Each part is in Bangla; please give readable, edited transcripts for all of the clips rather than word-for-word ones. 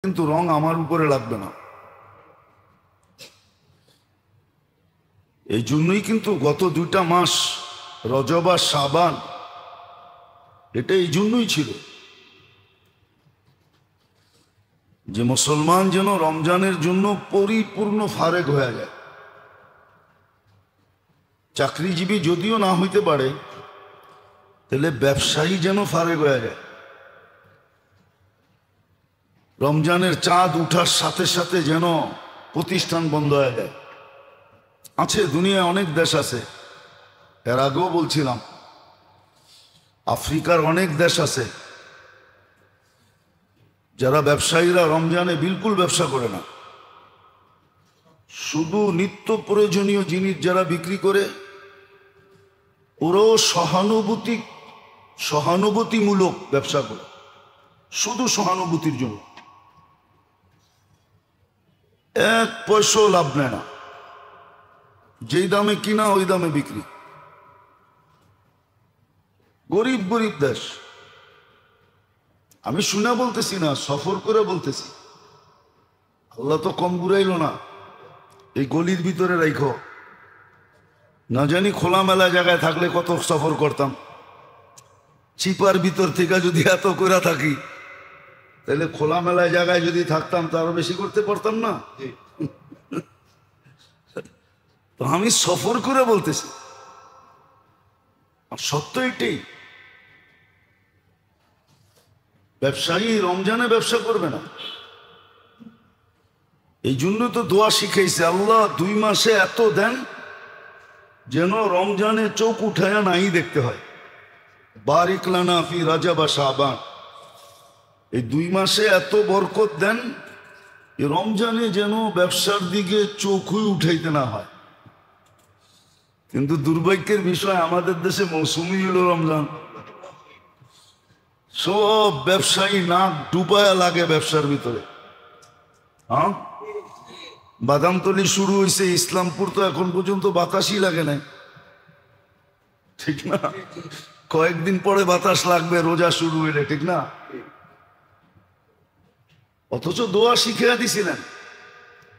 কিন্তু রং আমার উপরে লাগবে না। এই জন্যই কিন্তু গত 2টা মাস রজব আর শাবান, এটা এই জন্যই ছিল যে মুসলমান যেন রমজানের জন্য পরিপূর্ণ ফারেক হয়ে যায়। চাকরিজীবী যদিও না হইতে পারে, তাহলে ব্যবসায়ী যেন ফারেক হয়ে যায়। রমজানের চাঁদ উঠার সাথে সাথে যেন প্রতিষ্ঠান বন্ধ হয়ে যায়। আছে, দুনিয়ায় অনেক দেশ আছে, এর আগেও বলছিলাম, আফ্রিকার অনেক দেশ আছে যারা ব্যবসায়ীরা রমজানে বিলকুল ব্যবসা করে না। শুধু নিত্য প্রয়োজনীয় জিনিস যারা বিক্রি করে, ওরাও সহানুভূতিমূলক ব্যবসা করে, শুধু সহানুভূতির জন্য। 1 পয়সাও লাভ নেয় না, যেই দামে কিনা ওই দামে বিক্রি। গরিব গরিব দেশ। আমি শুনে বলতেছি না, সফর করে বলতেছি। আল্লাহ তো কম ঘুরাইল না, এই গলির ভিতরে রাখো। না জানি খোলামেলা জায়গায় থাকলে কত সফর করতাম। চিপার ভিতর থেকে যদি এত করে থাকি, তাহলে খোলামেলা জায়গায় যদি থাকতাম তো আরো বেশি করতে পারতাম না। তো আমি সফর করে বলতেছি, আর সত্য এটাই। ব্যবসায়ী রমজানে ব্যবসা করবে না। এই জন্য তো দোয়া শিখাইছে, আল্লাহ 2 মাসে এত দেন যেন রমজানে চোখ উঠায়া নাই দেখতে হয়। বারিক লানা ফি রাজব ওয়া শাবান। এই 2 মাসে এত বরকত দেন, এই রমজানে যেন ব্যবসার দিকে চোখই উঠাইতে না হয়। কিন্তু দুর্ভাগ্যের বিষয়, আমাদের দেশে মৌসুমি হলো রমজান। সব ব্যবসায়ী নাক ডুবায়া লাগে ব্যবসার ভিতরে। হ্যাঁ, বাদামতলি শুরু হয়েছে, ইসলামপুর তো এখন পর্যন্ত বাতাসই লাগে নাই, ঠিক না? কয়েকদিন পরে বাতাস লাগবে রোজা শুরু হইলে, ঠিক না? অথচ দোয়া শিখিয়ে দিছিলেন,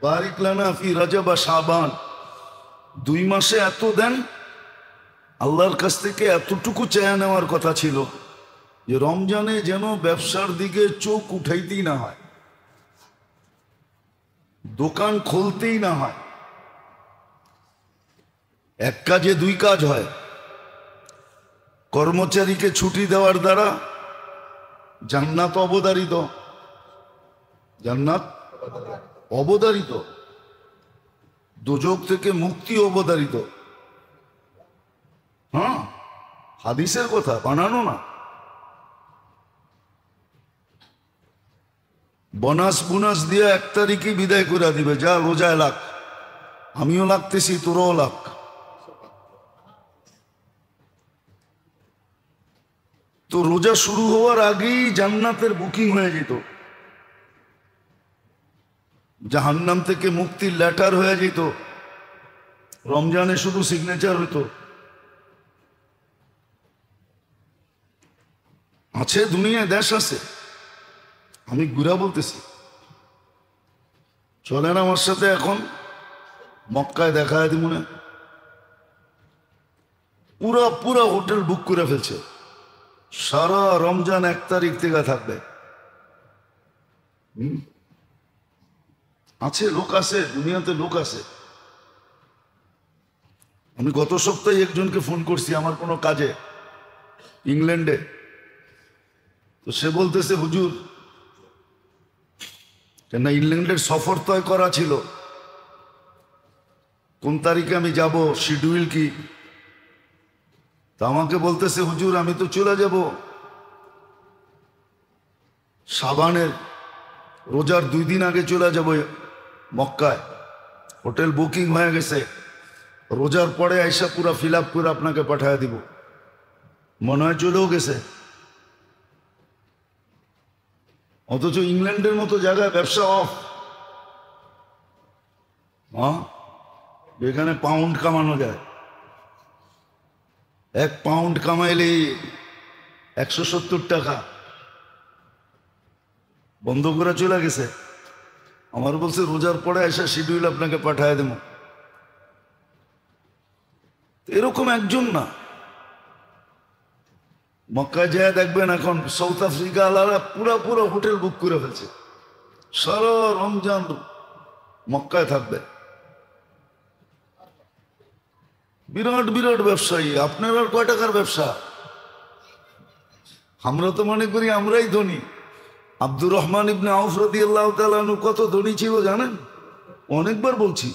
বারিক লানা ফি রাজব ওয়া শাবান। 2 মাসে এত দেন, আল্লাহর কাছ থেকে এতটুকু চেয়ে নেওয়ার কথা ছিল যে রমজানে যেন ব্যবসার দিকে চোখ উঠাইতেই না হয়, দোকান খুলতেই না হয়। এক কাজে 2 কাজ হয়। কর্মচারীকে ছুটি দেওয়ার দ্বারা জান্নাত অবধারিত, জান্নাত অবধারিত, দোজখ থেকে মুক্তি অবধারিত। হ্যাঁ, হাদিসের কথা, বানানো না। বোনাস দিয়ে 1 তারিখে বিদায় করে দিবে, যা রোজায় লাগ, আমিও লাগতেছি, তোরাও লাগ। তো রোজা শুরু হওয়ার আগেই জান্নাতের বুকিং হয়ে যেত, জাহান্নাম থেকে মুক্তির লেটার হয়ে যেত। রমজানে শুধু সিগনেচার হইতো। আছে, দুনিয়ায় দেশ আছে, আমি ঘুরা বলতেছি। চলেন আমার সাথে এখন মক্কায় দেখা দিব না। পুরা হোটেল বুক করে ফেলছে, সারা রমজান 1 তারিখ থেকে থাকবে। আছে, লোক আছে, দুনিয়াতে লোক আছে। আমি গত সপ্তাহে একজনকে ফোন করছি আমার কোনো কাজে, ইংল্যান্ডে। তো সে বলতেছে, হুজুর, কেন ইংল্যান্ডের সফর তয় করা ছিল, কোন তারিখে আমি যাব, শিডিউল কি? তা আমাকে বলতেছে, হুজুর আমি তো চলে যাব শাবানের রোজার 2 দিন আগে চলে যাব মক্কায়, হোটেল বুকিং হয়ে গেছে, রোজার পরে আইসা পুরা ফিল আপ করে আপনাকে পাঠিয়ে দিব। মনে হয় চলেও গেছে। অথচ ইংল্যান্ডের মতো জায়গায় ব্যবসা অফ। হ্যাঁ, যেখানে পাউন্ড কামানো যায়। 1 পাউন্ড কামাইলে 170 টাকা। বন্ধ করে চলে গেছে। আমার বলছে রোজার পরে এসে শিডিউল আপনাকে পাঠায় দেব। এরকম একজন না। মক্কায় যায় দেখবেন এখন সাউথ আফ্রিকা আলারা পুরো হোটেল বুক করে ফেলছে, সারা রমজান মক্কায় থাকবে। বিরাট বিরাট ব্যবসায়ী। আপনার আর কয় টাকার ব্যবসা? আমরা তো মনে করি আমরাই ধনী। আব্দুর রহমান ইবনে আউফ রাদিয়াল্লাহু তাআলা আনহু কত ধনী ছিল জানেন? অনেকবার বলছি,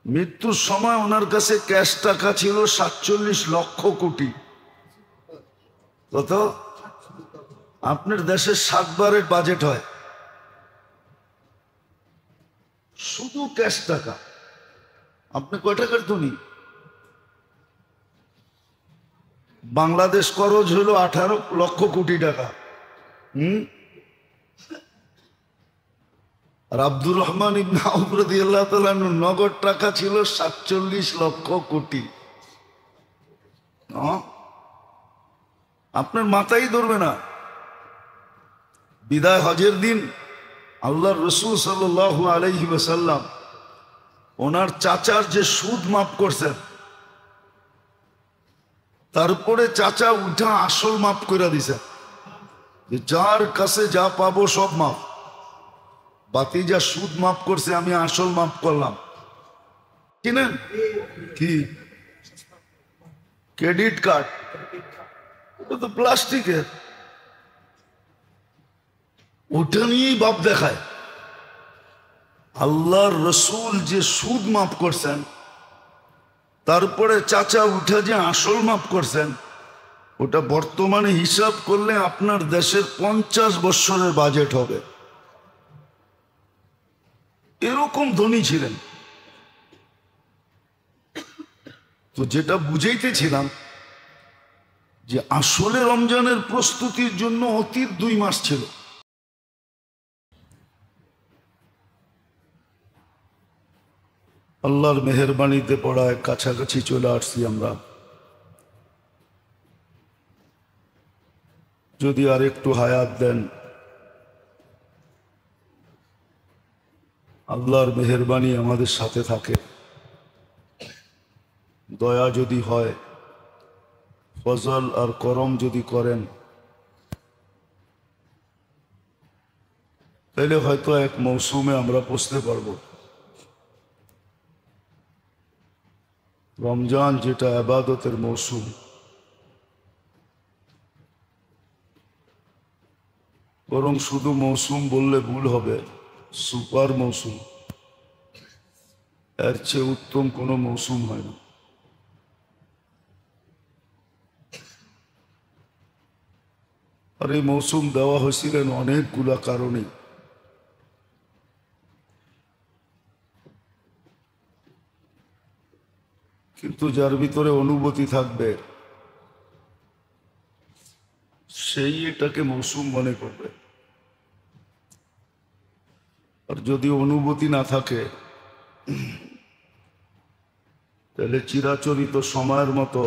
মৃত্যুর সময় ওনার কাছে ক্যাশ টাকা ছিল 47 লক্ষ কোটি। কত? আপনার দেশের 7 বারের বাজেট হয় শুধু ক্যাশ টাকা। আপনি কয় টাকার ধনী? বাংলাদেশ খরচ হলো 18 লক্ষ কোটি টাকা। আর আব্দুর রহমান ইবনে আউফ রাদিয়াল্লাহু তাআলা আনহু নগদ টাকা ছিল 47 লক্ষ কোটি। আপনার মাথাই ধরবে না। বিদায় হজের দিন আল্লাহর রাসূল সাল্লাল্লাহু আলাইহি ওয়াসাল্লাম ওনার চাচার যে সুদ মাফ করছেন, তারপরে চাচা উঠা আসল মাফ করে দিছেন, যে যার কাছে যা পাবো সব মাফ। বাতি যা সুদ মাফ করছে, আমি আসল মাফ করলাম। কিনেন কি ক্রেডিট কার্ড? ওটা তো প্লাস্টিকের, ওটা নিয়েই বাপ দেখায়। আল্লাহর রসুল যে সুদ মাফ করছেন, তারপরে চাচা উঠে যে আসল মাফ করছেন, ওটা বর্তমানে হিসাব করলে আপনার দেশের 50 বছরের বাজেট হবে। এরকম ধনী ছিলেন। তো যেটা বুঝাইতেছিলাম, যে আসলে রমজানের প্রস্তুতির জন্য অতীত 2 মাস ছিল। আল্লাহর মেহেরবানিতে পড়ায় কাছাকাছি চলে আসছি আমরা। যদি আর একটু হায়াত দেন, আল্লাহর মেহেরবানি আমাদের সাথে থাকে, দয়া যদি হয়, ফজল আর করম যদি করেন, তাহলে হয়তো এক মৌসুমে আমরা পৌঁছতে পারবো। রমজান যেটা ইবাদতের মৌসুম, বরং শুধু মৌসুম বললে ভুল হবে, সুপার মৌসুম। এর চেয়ে উত্তম কোনো মৌসুম হয় না। আর এই মৌসুম দেওয়া হয়েছিলেন অনেকগুলা কারণে। কিন্তু যার ভিতরে অনুভূতি থাকবে, সেই এটাকে মৌসুম মনে করবে। আর যদি অনুভূতি না থাকে, তাহলে চিরাচরিত সময়ের মতো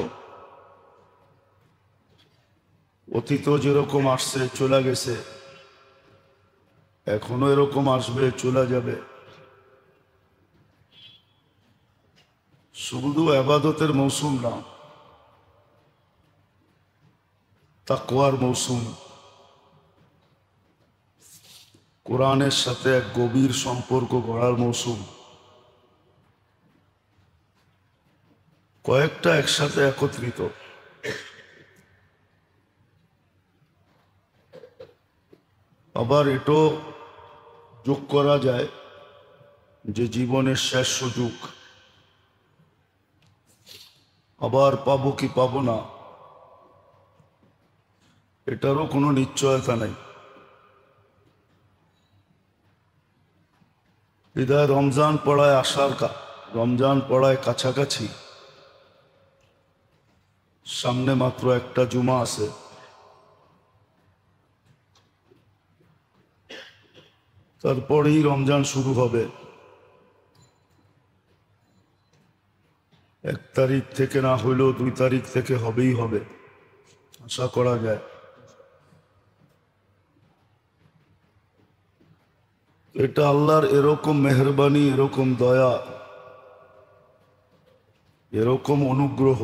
অতীত যেরকম আসছে চলে গেছে, এখনো এরকম আসবে, চলে যাবে। শুধু ইবাদতের মৌসুম না, তাকওয়ার মৌসুম, কোরআনের সাথে এক গভীর সম্পর্ক গড়ার মৌসুম। কয়েকটা একসাথে একত্রিত। আবার এটাও যোগ করা যায় যে জীবনের শেষ সুযোগ, আবার পাবো কি পাবো না এটারও কোনো নিশ্চয়তা নাই। বিদায় রমজান পড়ায় রমজান পড়ায় কাছাকাছি, সামনে মাত্র একটা জুমা আছে। তারপরেই রমজান শুরু হবে। 1 তারিখ থেকে না হইলেও 2 তারিখ থেকে হবেই হবে, আশা করা যায়। এটা আল্লাহর এরকম মেহেরবানি, এরকম দয়া, এরকম অনুগ্রহ।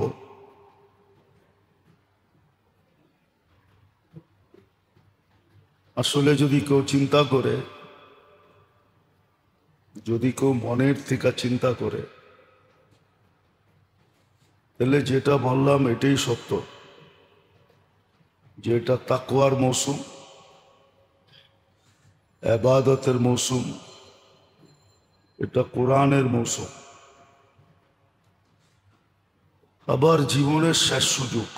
আসলে যদি কেউ চিন্তা করে, যদি কেউ মনের থেকে চিন্তা করে, তাহলে যেটা বললাম এটাই সত্য, যে এটা তাকওয়ার মৌসুম, ইবাদতের মৌসুম, এটা কোরআনের মৌসুম, আবার জীবনের শেষ সুযোগ।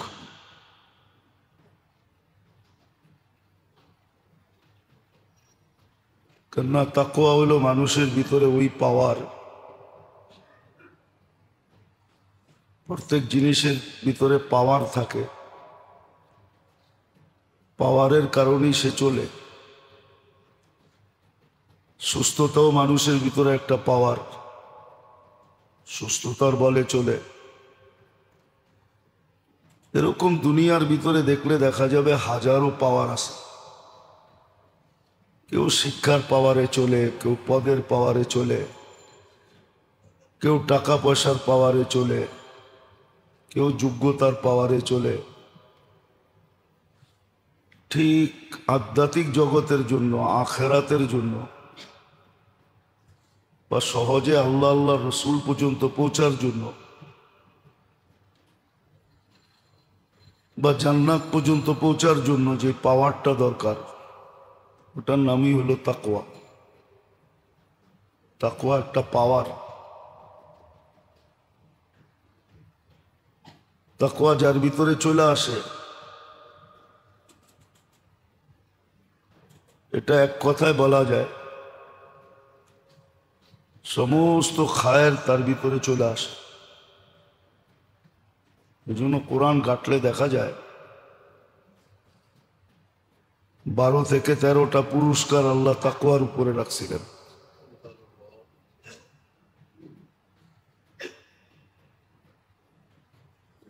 কেননা তাকওয়া হলো মানুষের ভিতরে ওই পাওয়ার, প্রত্যেক জিনিসের ভিতরে পাওয়ার থাকে, পাওয়ারের কারণেই সে চলে। সুস্থতাও মানুষের ভিতরে একটা পাওয়ার, সুস্থতার বলে চলে। এরকম দুনিয়ার ভিতরে দেখলে দেখা যাবে হাজারো পাওয়ার আছে। কেউ শিক্ষার পাওয়ারে চলে, কেউ পদের পাওয়ারে চলে, কেউ টাকা পয়সার পাওয়ারে চলে, কেউ যোগ্যতার পাওয়ারে চলে। ঠিক আধ্যাত্মিক জগতের জন্য, আখেরাতের জন্য, বা সহজে আল্লাহ আল্লাহ রসুল পর্যন্ত পৌঁছার জন্য, বা জান্নাত পর্যন্ত পৌঁছার জন্য যে পাওয়ারটা দরকার, ওটার নামই হলো তাকওয়া। তাকওয়া একটা পাওয়ার। তাকওয়া যার ভিতরে চলে আসে, এটা এক কথায় বলা যায় সমস্ত খায়ের তার ভিতরে চলে আসে। এই জন্য কোরআন ঘাটলে দেখা যায় 12 থেকে 13টা পুরস্কার আল্লাহ তাকওয়ার উপরে রাখছিলেন।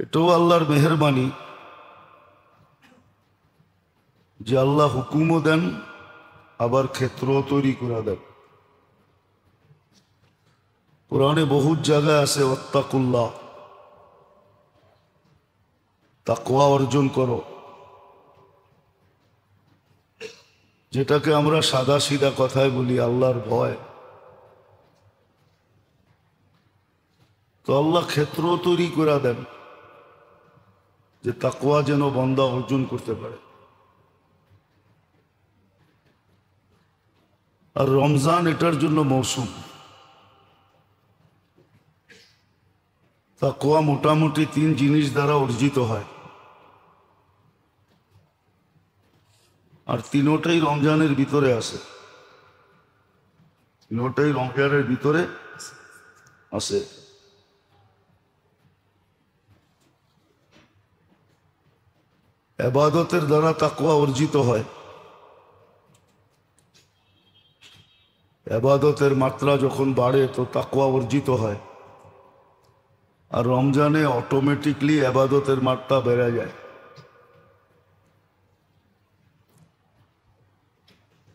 এটাও আল্লাহর মেহেরবানি যে আল্লাহ হুকুমও দেন, আবার ক্ষেত্রও তৈরি করে দেন। কোরআনে বহুত জায়গায় আছে ওয়াত্তাকুল্লাহ, তাকওয়া অর্জন করো, যেটাকে আমরা সাদা সিধা কথায় বলি আল্লাহর ভয়। তো আল্লাহ ক্ষেত্রও তৈরি করে দেন যে তাকওয়া যেন বান্দা অর্জন করতে পারে। আর রমজান এটার জন্য মৌসুম। তাকওয়া মোটামুটি 3 জিনিস দ্বারা অর্জিত হয়, আর তিনোটাই রমজানের ভিতরে আছে। তিনোটাই রমজানের ভিতরে আছে। ইবাদতের দ্বারা তাকওয়া অর্জিত হয়। ইবাদতের মাত্রা যখন বাড়ে তো তাকওয়া অর্জিত হয়। আর রমজানে অটোমেটিকলি ইবাদতের মাত্রা বেড়ে যায়।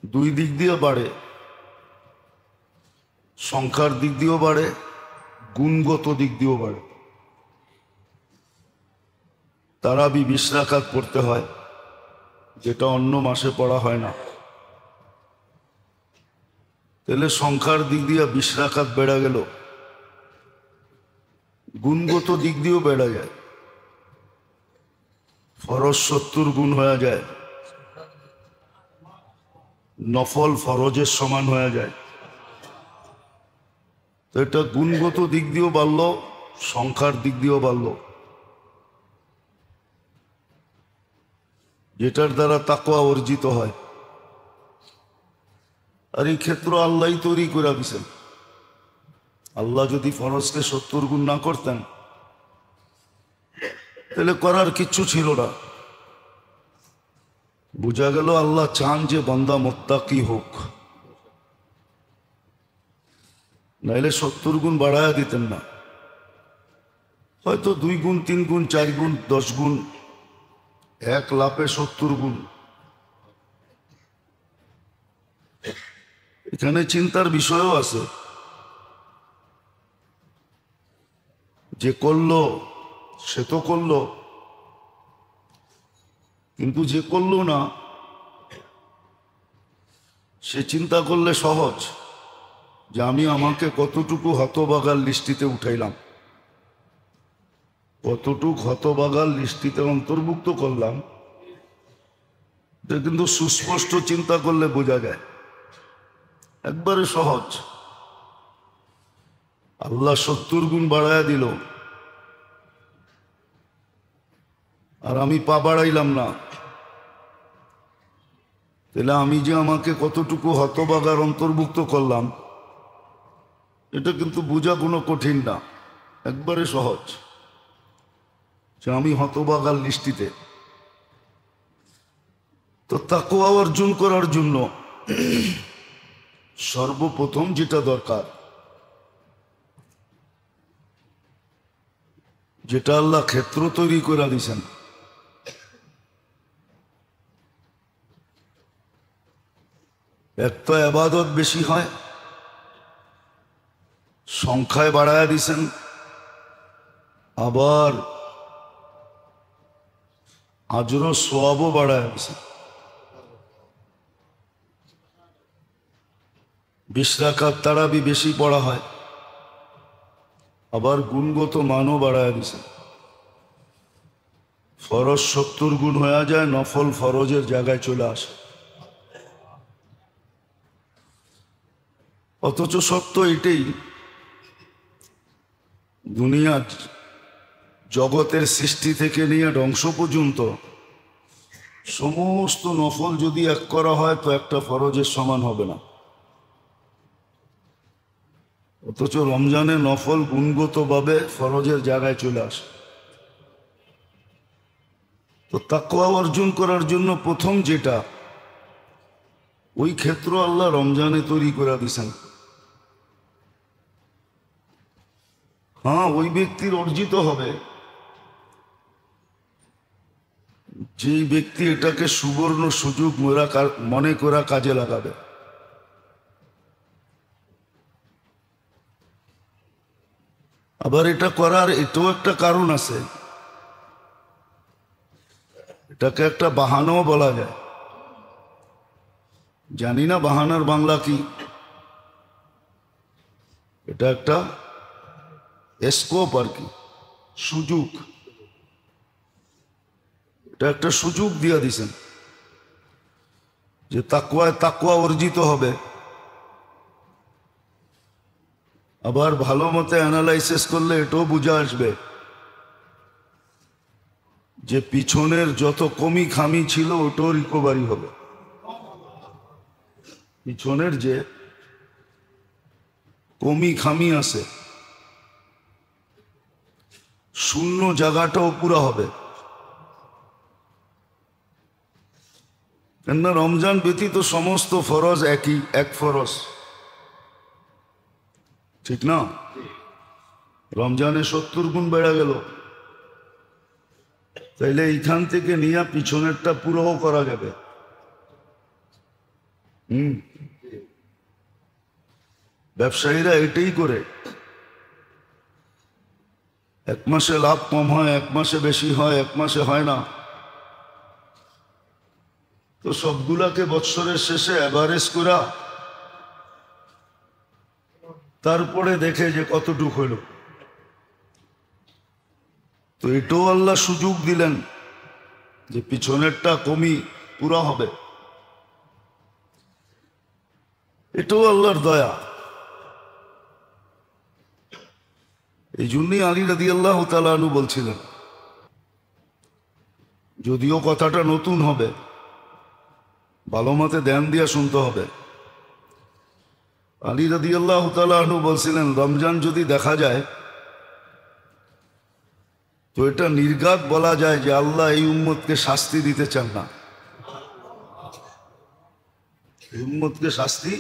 দুই দিক দিয়ে বাড়ে, সংখ্যার দিক দিয়েও বাড়ে, গুণগত দিক দিয়েও বাড়ে। তারাবি 20 রাকাত পড়তে হয়, যেটা অন্য মাসে পড়া হয় না। তাহলে সংখ্যার দিক দিয়ে 20 রাকাত বেড়ে গেল, গুণগত দিক দিয়েও বেড়ে যায়। ফরজ 70 গুণ হয়ে যায়, নফল ফরজের সমান হয়ে যায়। তো এটা গুণগত দিক দিয়েও বাড়ল, সংখ্যার দিক দিয়েও বাড়ল, যেটার দ্বারা তাকওয়া অর্জিত হয়। আর এই ক্ষেত্র আল্লাহই তৈরি করে দিয়েছেন। আল্লাহ যদি ফরজকে 70 গুণ না করতেন তাহলে করার কিচ্ছু ছিল না। বোঝা গেল আল্লাহ চান যে বান্দা মুত্তাকি হোক, নাইলে 70 গুণ বাড়ায়া দিতেন না। হয়তো 2 গুণ, 3 গুণ, 4 গুণ, 10 গুণ, 1 লাফে 70 গুণ। এখানে চিন্তার বিষয়ও আছে। যে করলো সে তো করলো, কিন্তু যে করলো না সে চিন্তা করলে সহজ যে আমি আমাকে কতটুকু হতবাগাল লিস্টিতে উঠাইলাম, কতটুকু হতবাগাল লিস্টিতে অন্তর্ভুক্ত করলাম। এটা কিন্তু সুস্পষ্ট চিন্তা করলে বোঝা যায়, একবারে সহজ। আল্লাহ 70 গুণ বাড়ায়া দিল, আর আমি পা বাড়াইলাম না। তাহলে আমি যে আমাকে কতটুকু হতবাগার অন্তর্ভুক্ত করলাম, এটা কিন্তু বোঝা কোনো কঠিন না, একবারে সহজ যে আমি হতবাগার লিস্টিতে। তো তাকওয়া অর্জন করার জন্য সর্বপ্রথম যেটা দরকার, যেটা আল্লাহ ক্ষেত্র তৈরি করে দিয়েছেন, এক তো ইবাদত বেশি হয়, সংখ্যায় বাড়ায়া দিছেন, আবার আজর সওয়াবও বাড়ায়া দিছেন। 20 রাকাত তারাবি বেশি পড়া হয়, আবার গুণগত মানও বাড়ায়া দিছেন। ফরজ 70 গুণ হয়ে যায়, নফল ফরজের জায়গায় চলে আসে। অথচ সত্য এটাই, দুনিয়ার জগতের সৃষ্টি থেকে নিয়ে ধ্বংস পর্যন্ত সমস্ত নফল যদি এক করা হয় তো একটা ফরজের সমান হবে না। অথচ রমজানে নফল গুণগতভাবে ফরজের জায়গায় চলে আসে। তো তাকওয়া অর্জন করার জন্য প্রথম যেটা, ওই ক্ষেত্র আল্লাহ রমজানে তৈরি করে দিয়েছেন। হ্যাঁ, ওই ব্যক্তির অর্জিত হবে যে ব্যক্তি এটাকে সুবর্ণ সুযোগ মনে করা কাজে লাগাবে। আবার এটা করার এটাও একটা কারণ আছে, এটাকে একটা বাহানাও বলা যায়। জানি না বাহানার বাংলা কি। এটা একটা স্কোপ আর কি, সুযোগ। এটা একটা সুযোগ দিয়ে দিছেন যে তাকওয়া অর্জিত হবে। আবার ভালো মতে অ্যানালাইসিস করলে এটাও বুঝে আসবে যে পিছনের যত কমি খামি ছিল ওটাও রিকভারি হবে। পিছনের যে কমি খামি আছে, শূন্য জায়গাটাও পুরা হবে। কেননা রমজান ব্যতীত সমস্ত ফরজ একই, এক ফরজ, ঠিক না? রমজানে 70 গুণ বেড়ে গেল, তাইলে এইখান থেকে নিয়ে পিছনেরটা পুরোও করা যাবে। ব্যবসায়ীরা এটাই করে, এক মাসে লাভ কম হয়, এক মাসে বেশি হয়, এক মাসে হয় না। তো সবগুলাকে বৎসরের শেষে অ্যাভারেজ করা, তারপরে দেখে যে কতটুক হইল। তো এটাও আল্লাহ সুযোগ দিলেন যে পিছনেরটা কমি পুরা হবে। এটাও আল্লাহর দয়া। এই জন্যই আলী রাদিয়াল্লাহু তাআলা আনহু বলছিলেন, যদিও কথাটা নতুন হবে, ভালো মতে ধ্যান দিয়ে শুনতে হবে। আলী রাদিয়াল্লাহু তাআলা আনহু বলছিলেন, রমজান যদি দেখা যায় তো এটা নির্ঘাত বলা যায় যে আল্লাহ এই উম্মতকে শাস্তি দিতে চান না। এই উম্মতকে শাস্তি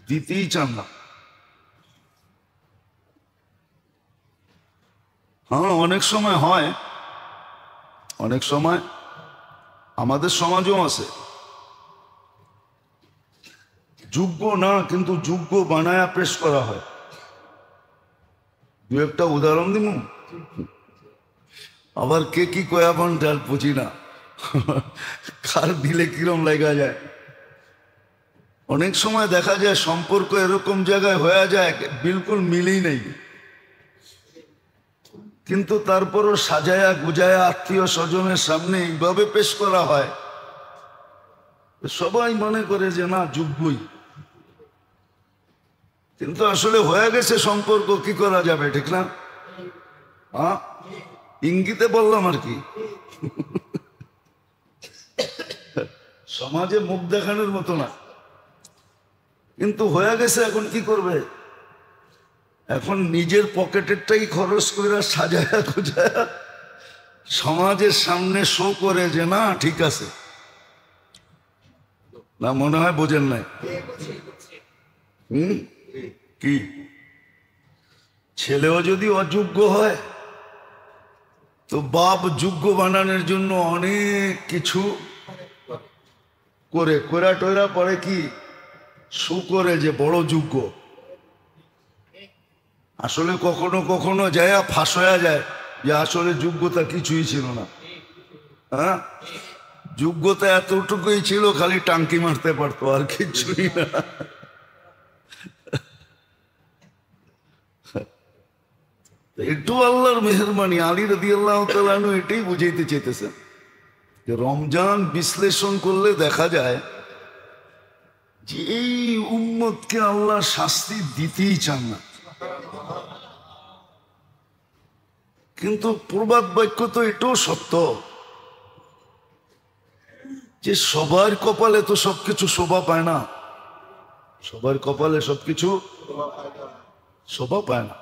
দিতেই চান না। হ্যাঁ, অনেক সময় হয়, অনেক সময় আমাদের সমাজও আছে যোগ্য না, কিন্তু যোগ্য বানায়া পেশ করা হয়। দু একটা উদাহরণ দিব। আবার কে কি কয়া পান ডাল বুঝি না, কার দিলে কিরম লাগা যায়। অনেক সময় দেখা যায় সম্পর্ক এরকম জায়গায় হয়ে যায় বিলকুল মিলেই নেই, কিন্তু তারপরও সাজায়া গুজায়া আত্মীয় স্বজনের সামনে এইভাবে পেশ করা হয়, সবাই মনে করে যে না যোগ্যই, কিন্তু আসলে হয়ে গেছে সম্পর্ক, কি করা যাবে, ঠিক না? হ্যাঁ, ইঙ্গিতে বললাম আর কি। সমাজে মুখ দেখানোর মতো না, কিন্তু হয়ে গেছে। এখন কি করবে? এখন নিজের পকেটেরটাই খরচ করে সাজায়া গুজায়া সমাজের সামনে শো করে যে না ঠিক আছে। না মনে হয় বোঝেন নাই? কি ছেলেও যদি অযোগ্য হয় তো বাপ যোগ্য বানানোর জন্য অনেক কিছু করে কোরা টোরা পরে কি শো করে যে বড় যোগ্য। আসলে কখনো কখনো যায় ফাঁস হয়ে যায় যে আসলে যোগ্যতা কিছুই ছিল না। হ্যাঁ, যোগ্যতা এতটুকুই ছিল, খালি টাঙ্কি মারতে পারতো, আর কিছুই না। একটু আল্লাহর মেহরবানি, আলী রাদিয়াল্লাহু তাআলা আনহু এটাই বুঝাইতে চেয়েছেন যে রমজান বিশ্লেষণ করলে দেখা যায় যে এই উম্মতকে আল্লাহ শাস্তি দিতেই চান না। কিন্তু প্রবাদ বাক্য তো এটাও সত্য যে সবার কপালে তো সবকিছু শোভা পায় না, সবার কপালে সবকিছু শোভা পায় না।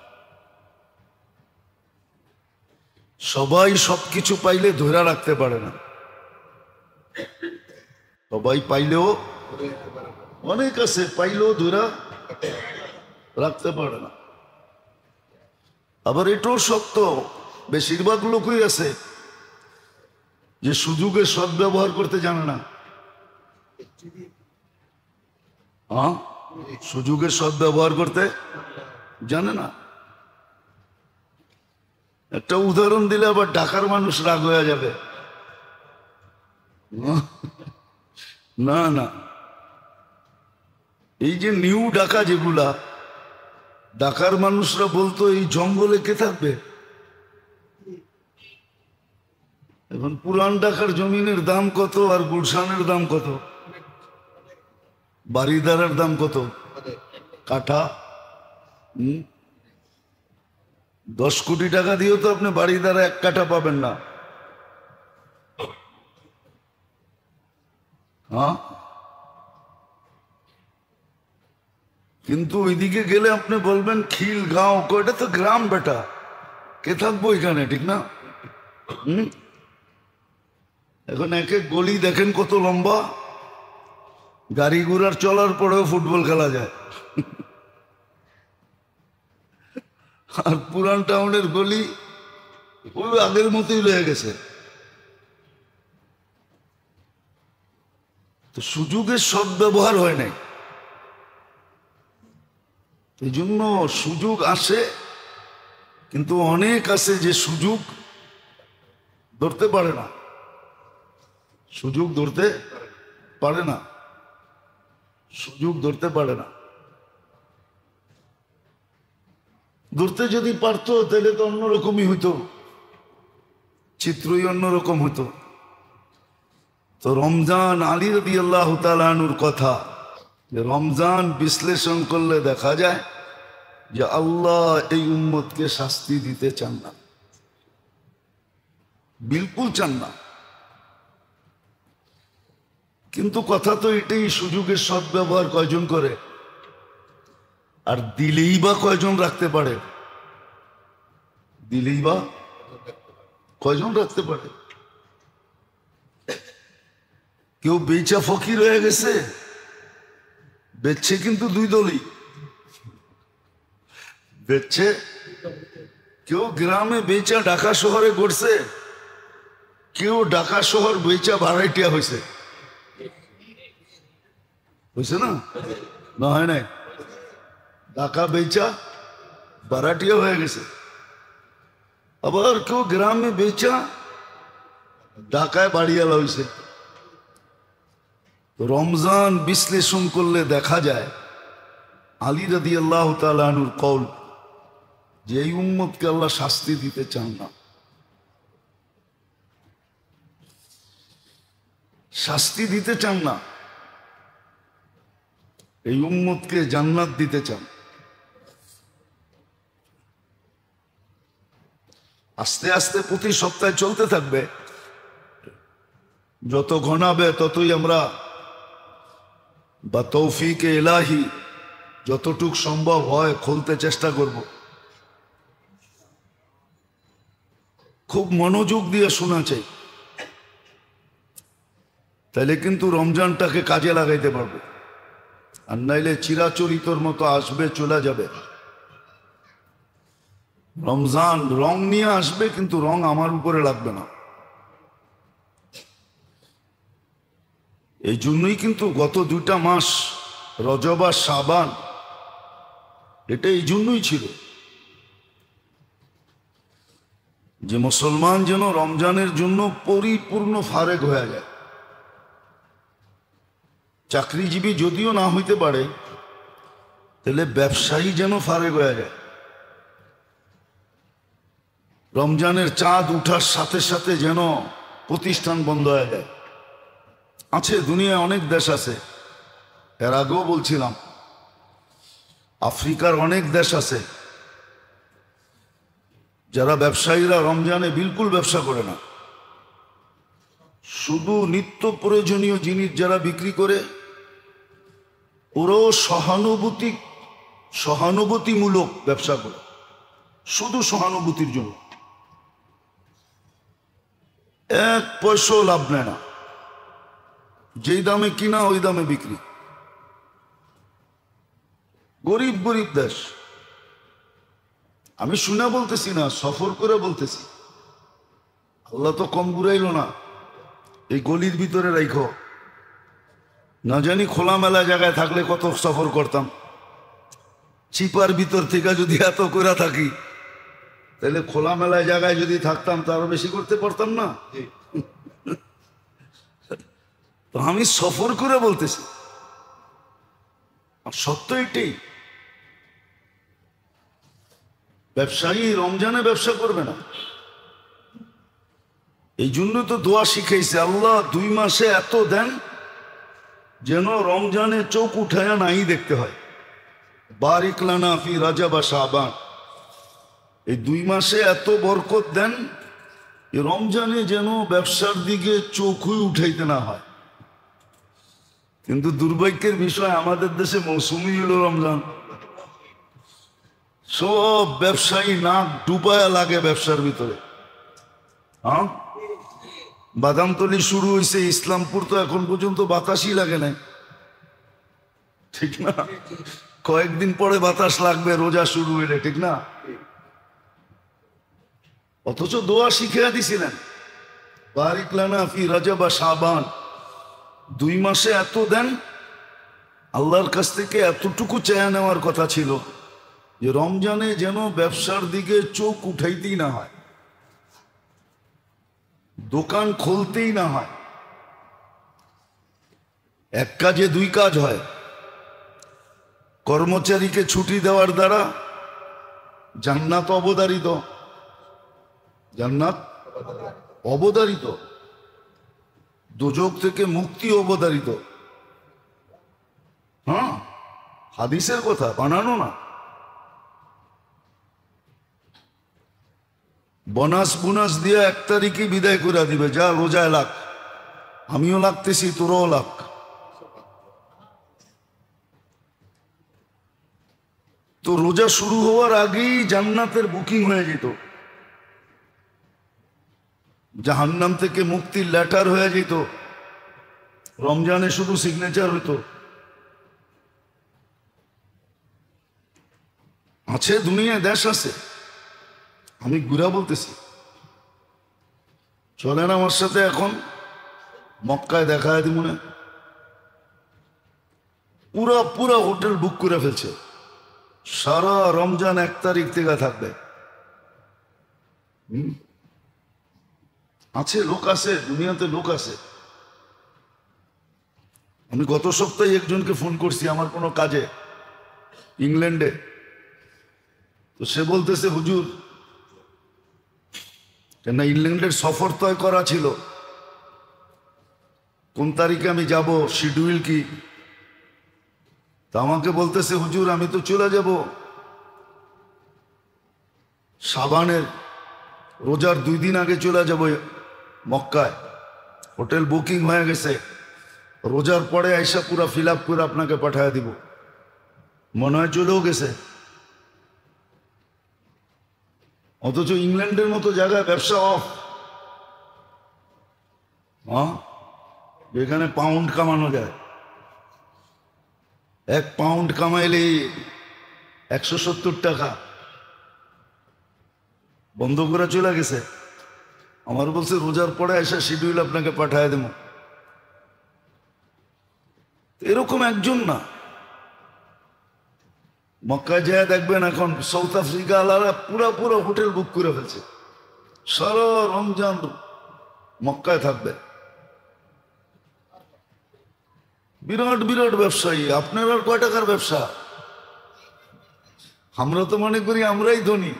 সবাই সবকিছু পাইলে ধরে রাখতে পারে না, সবাই পাইলেও অনেক আছে, পাইলেও ধরে রাখতে পারে না। আবার এটাও সত্য বেশিরভাগ লোকই আছে যে সুযোগের সদ্ব্যবহার করতে জানে না। হ্যাঁ, সুযোগের সদ্ব্যবহার করতে জানে না। একটা উদাহরণ দিলে আবার ঢাকার মানুষ রাগ হয়ে যাবে। না না, এই যে নিউ ঢাকা যেগুলা, ঢাকার মানুষরা বলতো এই জঙ্গলে কে থাকবে। এখন পুরান ঢাকার জমিনের দাম কত আর গুলশানের দাম কত, বাড়িদারের দাম কত, কাঠা 10 কোটি টাকা দিয়েও তো আপনি বাড়িদারে 1 কাঠা পাবেন না। হ্যাঁ, কিন্তু ওইদিকে গেলে আপনি বলবেন খিল গাঁও, এটা তো গ্রাম বেটা, কে থাকবো এখানে, ঠিক না? এখন এক এক গলি দেখেন কত লম্বা, গাড়ি ঘোড়ার চলার পরেও ফুটবল খেলা যায়। আর পুরান টাউনের গলি ওই আগের মতোই রয়ে গেছে। তো সুযোগের সদ্ব্যবহার হয় নাই, এই জন্য সুযোগ আসে, কিন্তু অনেক আছে যে সুযোগ ধরতে পারে না, সুযোগ ধরতে পারে না, সুযোগ ধরতে পারে না। ধরতে যদি পারতো তাহলে তো অন্যরকমই হইতো, চিত্রই অন্যরকম হতো। তো রমজান, আলী রাদিয়াল্লাহু তাআলা আনহুর কথা, যে রমজান বিশ্লেষণ করলে দেখা যায় যে আল্লাহ এই উম্মতকে শাস্তি দিতে চান না, বিলকুল চান না। কিন্তু কথা তো এটাই, সুযোগের সদ্ব্যবহার কয়জন করে, আর দিলেই বা কয়জন রাখতে পারে, দিলেই বা কয়জন রাখতে পারে। কেউ বেচা ফকির হয়ে গেছে, বেচছে কিন্তু 2 দলই বেচছে। কেউ গ্রামে বেচা ঢাকা শহরে করছে, কেউ ঢাকা শহর বেচা ভাড়াইটিয়া হয়েছে, হয়েছে না? না হয় নাই? ঢাকা বেচা বারাটিয়া হয়ে গেছে, আবার কেউ গ্রামে বেচা ঢাকায় বাড়িয়ালা হয়েছে। রমজান বিশ্লেষণ করলে দেখা যায় আলী রাদিয়াল্লাহু তাআলা আনহুর কওল যে এই উম্মতকে আল্লাহ শাস্তি দিতে চান না, শাস্তি দিতে চান না, এই উম্মতকে জান্নাত দিতে চান। আস্তে আস্তে প্রতি সপ্তাহে চলতে থাকবে, যত ঘনাবে ততই আমরা বা তৌফিকে ইলাহি যতটুক সম্ভব হয় খুলতে চেষ্টা করব। খুব মনোযোগ দিয়ে শোনা চাই, তাহলে কিন্তু রমজানটাকে কাজে লাগাইতে পারবে, আর নাইলে চিরাচরিতর মতো আসবে চলে যাবে। রমজান রং নিয়ে আসবে, কিন্তু রং আমার উপরে লাগবে না। এই জন্যই কিন্তু গত 2টা মাস রজব আর শাবান, এটা এই জন্যই ছিল যে মুসলমান যেন রমজানের জন্য পরিপূর্ণ ফারেক হয়ে যায়। চাকরিজীবী যদিও না হইতে পারে, তাহলে ব্যবসায়ী যেন ফারেক হয়ে যায়। রমজানের চাঁদ উঠার সাথে সাথে যেন প্রতিষ্ঠান বন্ধ হয়ে যায়। আছে, দুনিয়ায় অনেক দেশ আছে, এর আগেও বলছিলাম, আফ্রিকার অনেক দেশ আছে যারা ব্যবসায়ীরা রমজানে বিলকুল ব্যবসা করে না। শুধু নিত্য প্রয়োজনীয় জিনিস যারা বিক্রি করে, ওরাও সহানুভূতিমূলক ব্যবসা করে, শুধু সহানুভূতির জন্য, 1 পয়সাও লাভ নেয় না। যেই দামে কিনা ওই দামে বিক্রি। গরিব গরিব দেশ, আমি শুনে বলতেছি না, সফর করে বলতেছি। আল্লাহ তো কম ঘুরাইল না, এই গলির ভিতরে রাইখো, না জানি খোলামেলা জায়গায় থাকলে কত সফর করতাম। চিপার ভিতর থেকে যদি এত করে থাকি, তাহলে খোলামেলা জায়গায় যদি থাকতাম তো আরো বেশি করতে পারতাম না। তো আমি সফর করে বলতেছি, আর সত্য এটাই। ব্যবসায়ী রমজানে ব্যবসা করবে না, এই জন্য তো দোয়া শিখাইছে, আল্লাহ 2 মাসে এত দেন যেন রমজানে চোখ উঠায়া নাই দেখতে হয়। বারিক লানা ফি রাজব ওয়া শাবান, এই 2 মাসে এত বরকত দেন যে রমজানে যেন ব্যবসার দিকে চোখই উঠাইতে না হয়। কিন্তু দুর্ভাগ্যের বিষয়, আমাদের দেশে মৌসুমি হলো রমজান, সব ব্যবসায়ী নাক ডুবায়া লাগে ব্যবসার ভিতরে। হ্যাঁ, বাদামতলি শুরু হয়েছে, ইসলামপুর তো এখন পর্যন্ত বাতাসই লাগে নাই, ঠিক না? কয়েকদিন পরে বাতাস লাগবে রোজা শুরু হইলে, ঠিক না? অথচ দোয়া শিখিয়ে দিছিলেন, বারিক লানা ফি রাজব ওয়া শাবান, 2 মাসে এত দেন। আল্লাহর কাছ থেকে এতটুকু চেয়ে নেওয়ার কথা ছিল যে রমজানে যেন ব্যবসার দিকে চোখ উঠাইতেই না হয়, দোকান খুলতেই না হয়। এক কাজে 2 কাজ হয়, কর্মচারীকে ছুটি দেওয়ার দ্বারা জান্নাত অবধারিত, জান্নাত অবধারিত, দোজখ থেকে মুক্তি অবধারিত। হ্যাঁ, হাদিসের কথা, বানানো না। বোনাস দিয়ে 1 তারিখে বিদায় করে দিবে, যা রোজায় লাগ, আমিও লাগতেছি, তোরাও লাগ। তো রোজা শুরু হওয়ার আগেই জান্নাতের বুকিং হয়ে যেত, জাহান্নাম থেকে মুক্তির লেটার হয়ে যেত, রমজানে শুধু সিগনেচার হইতো। আছে, দুনিয়ায় দেশ আছে, আমি ঘুরা বলতেছি। চলেন আমার সাথে এখন মক্কায় দেখা হয়, মনে পুরা পুরা হোটেল বুক করে ফেলছে, সারা রমজান 1 তারিখ থেকে থাকবে। আছে, লোক আছে, দুনিয়াতে লোক আছে। আমি গত সপ্তাহে একজনকে ফোন করছি আমার কোনো কাজে, ইংল্যান্ডে। তো সে বলতেছে, হুজুর, কেন ইংল্যান্ডের সফর তয় করা ছিল, কোন তারিখে আমি যাব, শিডিউল কি। তা আমাকে বলতেছে, হুজুর আমি তো চলে যাব শাবানের রোজার 2 দিন আগে চলে যাব মক্কায়, হোটেল বুকিং হয়ে গেছে, রোজার পরে আইসা পুরা ফিল আপ করে আপনাকে পাঠিয়ে দিব। মনে হয় চলেও গেছে। অথচ ইংল্যান্ডের মতো জায়গায় ব্যবসা অফ। হ্যাঁ, যেখানে পাউন্ড কামানো যায়, 1 পাউন্ড কামাইলে 170 টাকা। বন্ধ করে চলে গেছে। আমার বলছে রোজার পরে এসে শিডিউল আপনাকে পাঠিয়ে দেব। এরকম একজন না, মক্কায় যায় দেখবেন এখন সাউথ আফ্রিকা আলারা পুরা পুরা হোটেল বুক করে ফেলছে, সারা রমজান মক্কায় থাকবে। বিরাট বিরাট ব্যবসায়ী। আপনার আর কয় টাকার ব্যবসা? আমরা তো মনে করি আমরাই ধনী।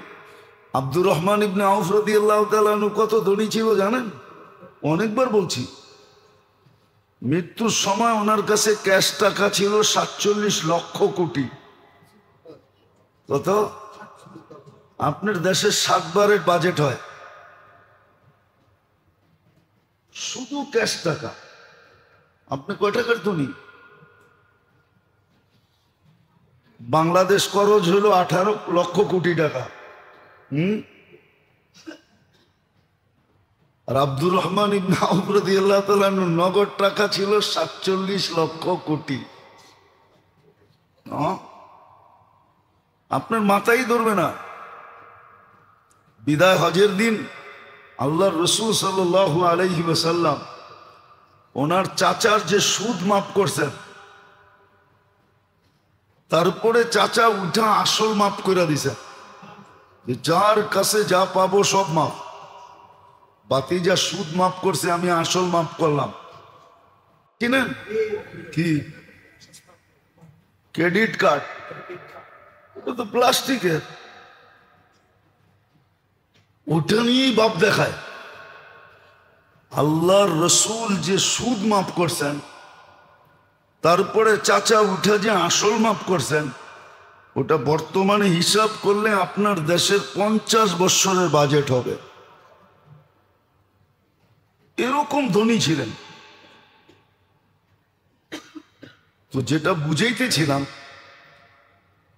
আব্দুর রহমান ইবনে আউফ রাদিয়াল্লাহু তাআলা আনহু কত ধনী ছিল জানেন? অনেকবার বলছি, মৃত্যুর সময় ওনার কাছে ক্যাশ টাকা ছিল 47 লক্ষ কোটি। কত? আপনার দেশের 7 বারের বাজেট হয় শুধু ক্যাশ টাকা। আপনি কয় টাকার ধনী? বাংলাদেশ খরচ হলো 18 লক্ষ কোটি টাকা। আর আব্দুর রহমান ইবনে আউফ রাদিয়াল্লাহু তাআলা আনহু নগদ টাকা ছিল 47 লক্ষ কোটি। আপনার মাথাই ধরবে না। বিদায় হজের দিন আল্লাহর রাসূল সাল্লাল্লাহু আলাইহি ওয়াসাল্লাম ওনার চাচার যে সুদ মাফ করছেন, তারপরে চাচা উঠা আসল মাফ করে দিছে, যে যার কাছে যা পাবো সব মাফ। বাতি যা সুদ মাফ করছে, আমি আসল মাফ করলাম। কিনেন কি ক্রেডিট কার্ড, ওটা তো প্লাস্টিকের, ওটা নিয়েই বাপ দেখায়। আল্লাহর রসুল যে সুদ মাফ করছেন, তারপরে চাচা উঠে যে আসল মাফ করছেন, ওটা বর্তমানে হিসাব করলে আপনার দেশের 50 বছরের বাজেট হবে। এরকম ধনী ছিলেন। তো যেটা বুঝাইতেছিলাম,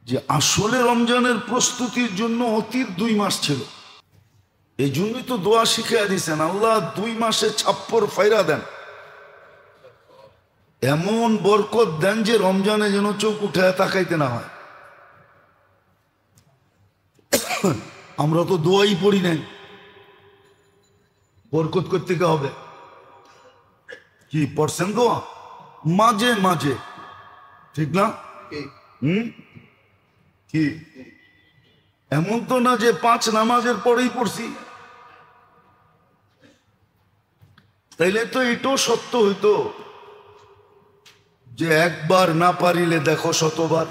যে আসলে রমজানের প্রস্তুতির জন্য অতীত 2 মাস ছিল। এই জন্যই তো দোয়া শিখিয়ে দিয়েছেন, আল্লাহ 2 মাসে ছাপ্পর ফাইরা দেন, এমন বরকত দেন যে রমজানে যেন চোখ উঠায় তাকাইতে না হয়। আমরা তো দোয়াই পড়ি নাই। বরকত করতে হবে কি পড়ছেন দোয়া মাঝে মাঝে, ঠিক না? কি এমন তো না যে 5 নামাজের পরেই পড়ছি। তাইলে তো এটাও সত্য হইতো যে একবার না পারিলে দেখো শতবার।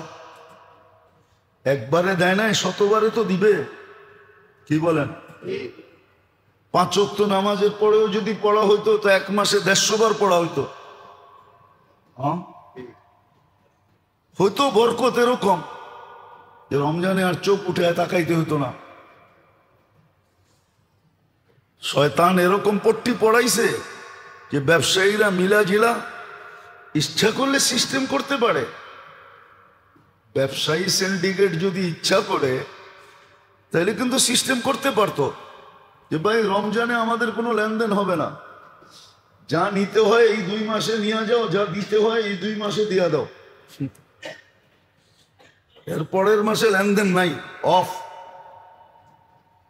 একবারে দেয় নাই, শতবারে তো দিবে। কি বলেন? 5 ওয়াক্ত নামাজের পরেও যদি পড়া হইতো তো 1 মাসে 150 বার পড়া হইতো। হয়তো বরকত এরকম যে রমজানে আর চোখ উঠে তাকাইতে হইতো না। শয়তান এরকম পট্টি পড়াইছে যে ব্যবসায়ীরা মিলাজিলা ইচ্ছা করলে সিস্টেম করতে পারে। ব্যবসায়ী সিন্ডিকেট যদি ইচ্ছা করে তাহলে কিন্তু সিস্টেম করতে পারতো যে ভাই রমজানে আমাদের কোনো লেনদেন হবে না, যা নিতে হয় এই 2 মাসে নিয়ে যাও, যা দিতে হয় এই 2 মাসে দিয়ে দাও, এর পরের মাসে লেনদেন নাই, অফ।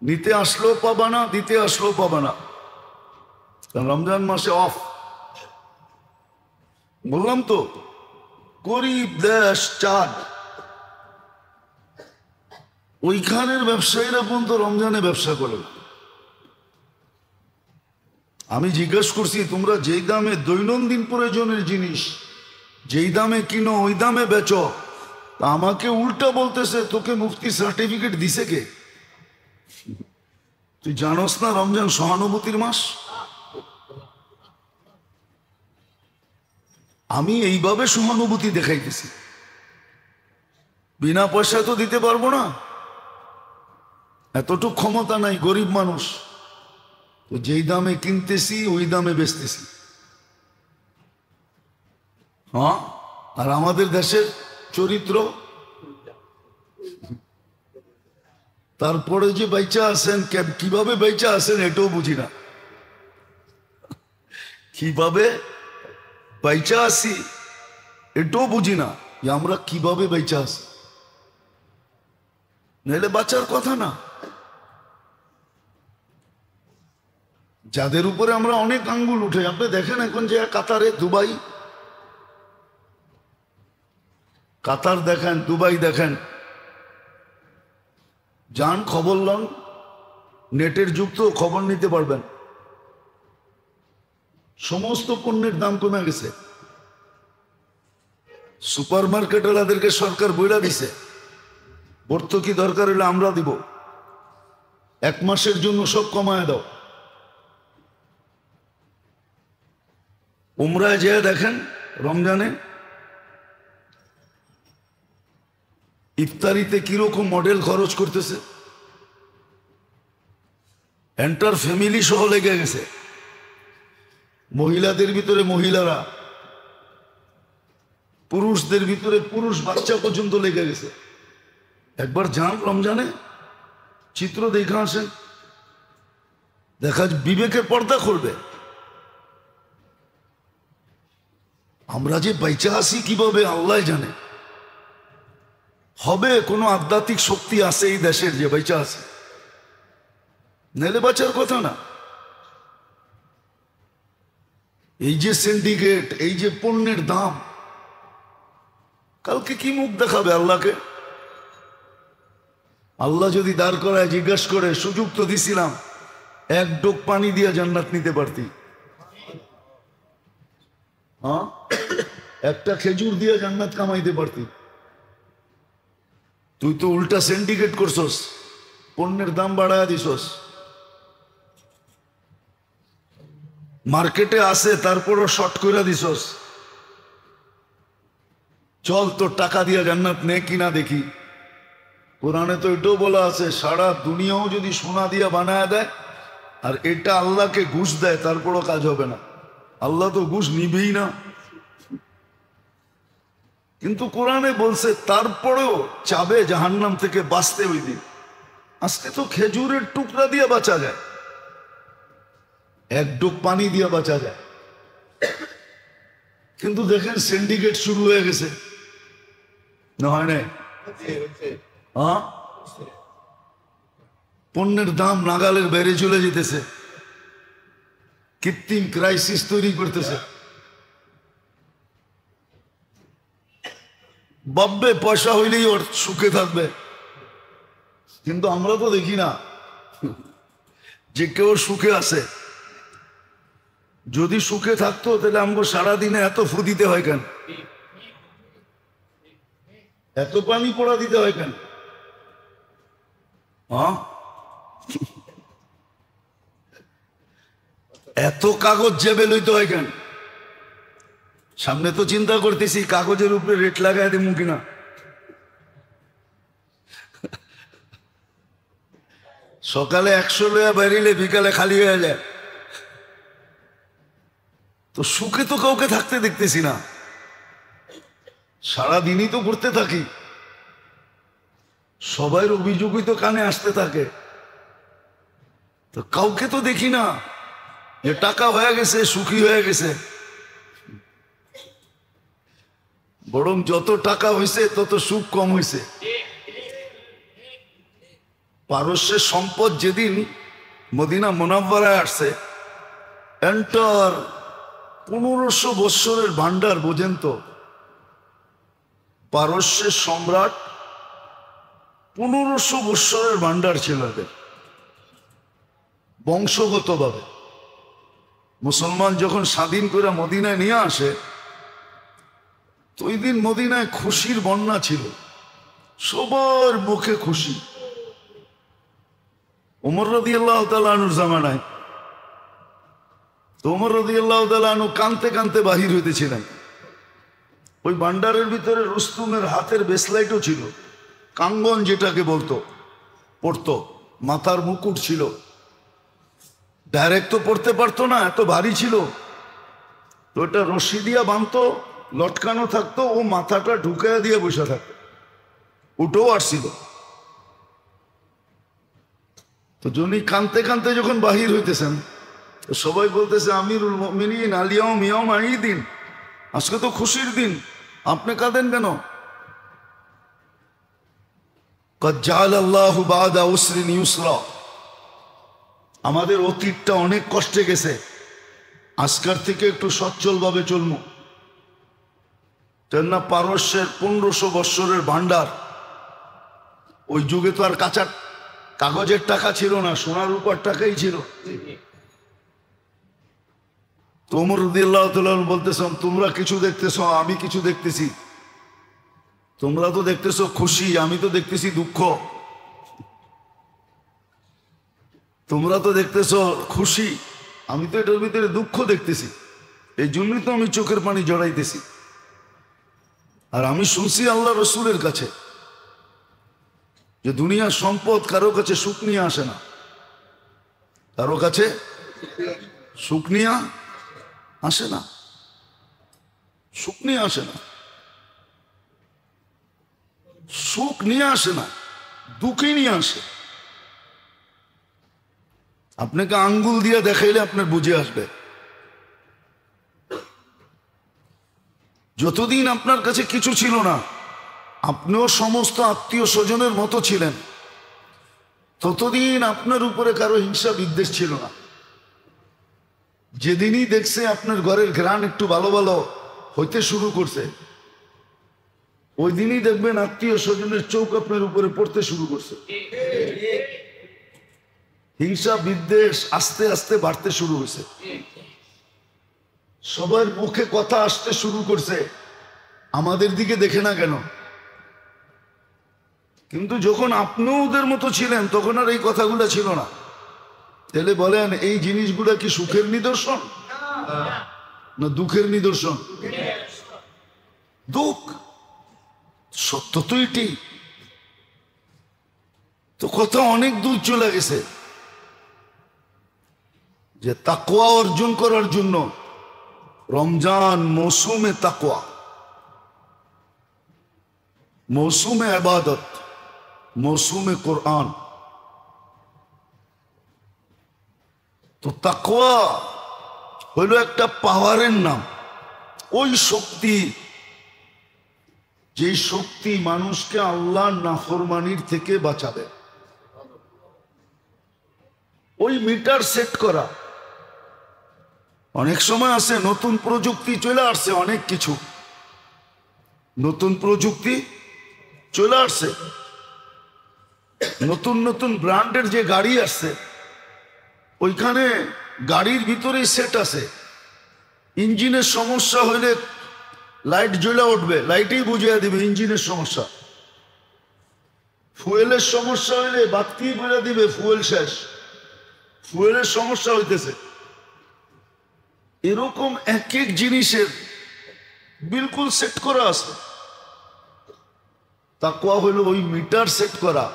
নিতে আসলেও পাবা না, দিতে আসলেও পাবা না, রমজান মাসে অফ। বললাম তো গরিব দেশ চাঁদ, ওইখানের ব্যবসায়ীরা পর্যন্ত রমজানে ব্যবসা করে। আমি জিজ্ঞেস করছি, তোমরা যেই দামে দৈনন্দিন প্রয়োজনের জিনিস যেই দামে কিনো ওই দামে বেচো, আমাকে উল্টা বলতেছে তোকে মুফতি সার্টিফিকেট দিছে কে? তুই জানোস না রমজান সহানুভূতির মাস? আমি এইভাবে সহানুভূতি দেখাইতেছি, বিনা পয়সায় তো দিতে পারবো না, এতটুকু ক্ষমতা নাই, গরিব মানুষ। তো যেই দামে কিনতেছি ওই দামে বেচতেছি। হ্যাঁ, আর আমাদের দেশের চরিত্র, তারপরে যে বেচা আছেন, কিভাবে বেচা আছেন এটাও বুঝি না, কিভাবে বেচা আসি এটাও বুঝি না, যে আমরা কিভাবে বেচা আসি, নাহলে বাঁচার কথা না। যাদের উপরে আমরা অনেক আঙ্গুল উঠে, আপনি দেখেন এখন যে কাতারে, দুবাই, কাতার দেখেন, দুবাই দেখেন, যান খবর লন, নেটের যুগ তো, খবর নিতে পারবেন। সমস্ত পণ্যের দাম কমে গেছে। সুপার মার্কেটওয়ালাদেরকে সরকার বইলা দিছে, ভর্তুকি দরকার হলে আমরা দিব, 1 মাসের জন্য সব কমায় দাও। উমরায় যেয়ে দেখেন রমজানে ইফতারিতে কিরকম মডেল খরচ করতেছে, এন্টার ফ্যামিলি সহ লেগে গেছে। মহিলাদের ভিতরে মহিলারা, পুরুষদের ভিতরে পুরুষ বাচ্চা পর্যন্ত লেগে গেছে। একবার যান রমজানে, চিত্র দেখে আসেন, দেখা বিবেকের পর্দা খুলবে। আমরা যে বাইচা আসি কিভাবে আল্লাহ জানে। হবে কোনো আধ্যাত্মিক শক্তি আছে এই দেশের যে বাইচা আছে, নেলে বাঁচার কথা না। এই যে সিন্ডিকেট, এই যে পণ্যের দাম, কালকে কি মুখ দেখাবে আল্লাহকে? আল্লাহ যদি দাঁড় করায় জিজ্ঞাসা করে, সুযোগ তো দিছিলাম, 1 ডোক পানি দিয়ে জান্নাত নিতে পারতি, হ্যাঁ, একটা খেজুর দিয়ে জান্নাত কামাইতে পারতি। তুই তো উল্টা সিন্ডিকেট করছস, পণ্যের দাম বাড়ায় দিছস। মার্কেটে আছে তারপরও শর্ট করে দিছস। চল তোর টাকা দিয়ে জান্নাত নে কিনা দেখি। কোরআনে তো এটাও বলা আছে, সারা দুনিয়াও যদি সোনা দিয়া বানায় দেয় আর এটা আল্লাহকে ঘুষ দেয়, তারপরও কাজ হবে না। আল্লাহ তো ঘুষ নিবেই না। কিন্তু কোরআনে বলছে তারপরেও চাবে জাহান্নাম থেকে বাঁচতে ওই দিন। আজকে তো খেজুরের টুকরা দিয়ে বাঁচা যায়, 1 ডোক পানি দিয়ে বাঁচা যায়। কিন্তু দেখেন সিন্ডিকেট শুরু হয়ে গেছে, না হয় না? হ্যাঁ, পণ্যের দাম নাগালের বেড়ে চলে যেতেছে, কৃত্রিম ক্রাইসিস তৈরি করতেছে। ভাববে পয়সা হইলেই ওর সুখে থাকবে, কিন্তু আমরা তো দেখি না যে কেউ সুখে আছে। যদি সুখে থাকতো তাহলে আমাকে সারাদিনে এত ফু দিতে হয় কেন, এত পানি পড়া দিতে হয় কেন? হ্যাঁ, এত কাগজ জেবে লইতে হয় কেন? সামনে তো চিন্তা করতেছি কাগজের উপরে রেট লাগাই দেবো কিনা। সকালে 100 লয়া বেরিলে বিকালে খালি হয়ে যায়। তো সুখে তো কাউকে থাকতে দেখতেছি না, সারাদিনই তো ঘুরতে থাকি, সবাই অভিযোগই তো কানে আসতে থাকে, তো কাউকে তো দেখি না যে টাকা হয়ে গেছে, সুখী হয়ে গেছে। বরং যত টাকা হয়েছে তত সুখ কম হয়েছে। পারস্যের সম্পদ যেদিন মদিনা মুনাওয়ারায় আসছে, এন্টার 1500 বৎসরের ভান্ডার, বোঝেন তো, পারস্যের সম্রাট, 1500 বৎসরের ভান্ডার ছিল এদের বংশগতভাবে। মুসলমান যখন স্বাধীন করে মদিনায় নিয়ে আসে, তো ওই দিন মদিনায় খুশির বন্যা ছিল, সবার মুখে খুশি। ওমর রাদিয়াল্লাহু তাআলা আনহুর জামানায় তো ওমর রাদিয়াল্লাহু তাআলা আনহু কানতে কানতে বাহির হইতেছিলেন। ওই ভান্ডারের ভিতরে রুস্তুমের হাতের বেসলাইটও ছিল, কাঙ্গন যেটাকে বলতো, পড়তো, মাথার মুকুট ছিল। ডাইরেক্ট তো পড়তে পারতো না, এত ভারী ছিল। তো ওটা রশি দিয়া বাঁধতো, লটকানো থাকতো, ও মাথাটা ঢুকাইয়া দিয়ে বসে থাকতো, উঠেও আসছিল। তো যিনি কানতে কানতে যখন বাহির হইতেছেন, তো সবাই বলতেছে, আমিরুল মুমিনিন আলিয়াউম ইয়াউম ঈদিন, আজকে তো খুশির দিন, আপনি কাঁদেন কেন? ক্বাদ জাআলাল্লাহু বা'দা উসরিন ইউসরা, আমাদের অতীতটা অনেক কষ্টে গেছে, আজকার থেকে একটু সচ্ছলভাবে চলবো। কেননা পারস্যের 1500 বৎসরের ভান্ডার, ওই যুগে তো আর কাঁচা কাগজের টাকা ছিল না, সোনার উপর টাকাই ছিল। তো ওমর রাদিয়াল্লাহু তাআলা বলতেছেন, তোমরা কিছু দেখতেছো, আমি কিছু দেখতেছি। তোমরা তো দেখতেছো খুশি, আমি তো দেখতেছি দুঃখ। তোমরা তো দেখতেছো খুশি, আমি তো এটার ভিতরে দুঃখ দেখতেছি। এই জন্যই তো আমি চোখের পানি জড়াইতেছি। আর আমি শুনছি আল্লাহ রসুলের কাছে যে দুনিয়ার সম্পদ কারো কাছে সুখ নিয়ে আসে না, কারো কাছে সুখ নিয়ে আসে না, সুখ নিয়ে আসে না, সুখ নিয়ে আসে না, দুঃখই নিয়ে আসে। আপনাকে আঙ্গুল দিয়ে দেখাইলে আপনার বুঝে আসবে। যতদিন আপনার কাছে কিছু ছিল না, আপনিও সমস্ত আত্মীয় স্বজনের মতো ছিলেন, ততদিন আপনার উপরে কারো হিংসা বিদ্বেষ ছিল না। যেদিনই দেখছে আপনার ঘরের ঘ্রাণ একটু ভালো ভালো হইতে শুরু করছে, ওই দিনই দেখবেন আত্মীয় স্বজনের চোখ আপনার উপরে পড়তে শুরু করছে। হিংসা বিদ্বেষ আস্তে আস্তে বাড়তে শুরু হয়েছে, সবার মুখে কথা আসতে শুরু করছে, আমাদের দিকে দেখে না কেন? কিন্তু যখন আপনিও ওদের মতো ছিলেন, তখন আর এই কথাগুলো ছিল না। তাহলে বলেন, এই জিনিসগুলো কি সুখের নিদর্শন না দুঃখের নিদর্শন? দুঃখ। সত্য তো এটি। তো কথা অনেক দূর চলে গেছে যে তাকওয়া অর্জন করার জন্য রমজান মৌসুমে তাকওয়া, মৌসুমে ইবাদত, মৌসুমে কোরআন। তো তাকওয়া হইল একটা পাওয়ারের নাম, ওই শক্তি, যে শক্তি মানুষকে আল্লাহর নাফরমানির থেকে বাঁচাবে। ওই মিটার সেট করা। অনেক সময় আছে নতুন প্রযুক্তি চলে আসছে, অনেক কিছু নতুন প্রযুক্তি চলে আসছে, নতুন নতুন ব্র্যান্ডের যে গাড়ি আসছে, ওইখানে গাড়ির ভিতরেই সেট আছে, ইঞ্জিনের সমস্যা হইলে লাইট জ্বলে উঠবে, লাইটেই বুঝিয়ে দিবে ইঞ্জিনের সমস্যা। ফুয়েলের সমস্যা হইলে বাতি বলে দিবে ফুয়েল শেষ, ফুয়েলের সমস্যা হইতেছে। এরকম এক এক জিনিসের বিলকুল সেট করা আছে। তাকওয়া হলো ওই মিটার সেট করা,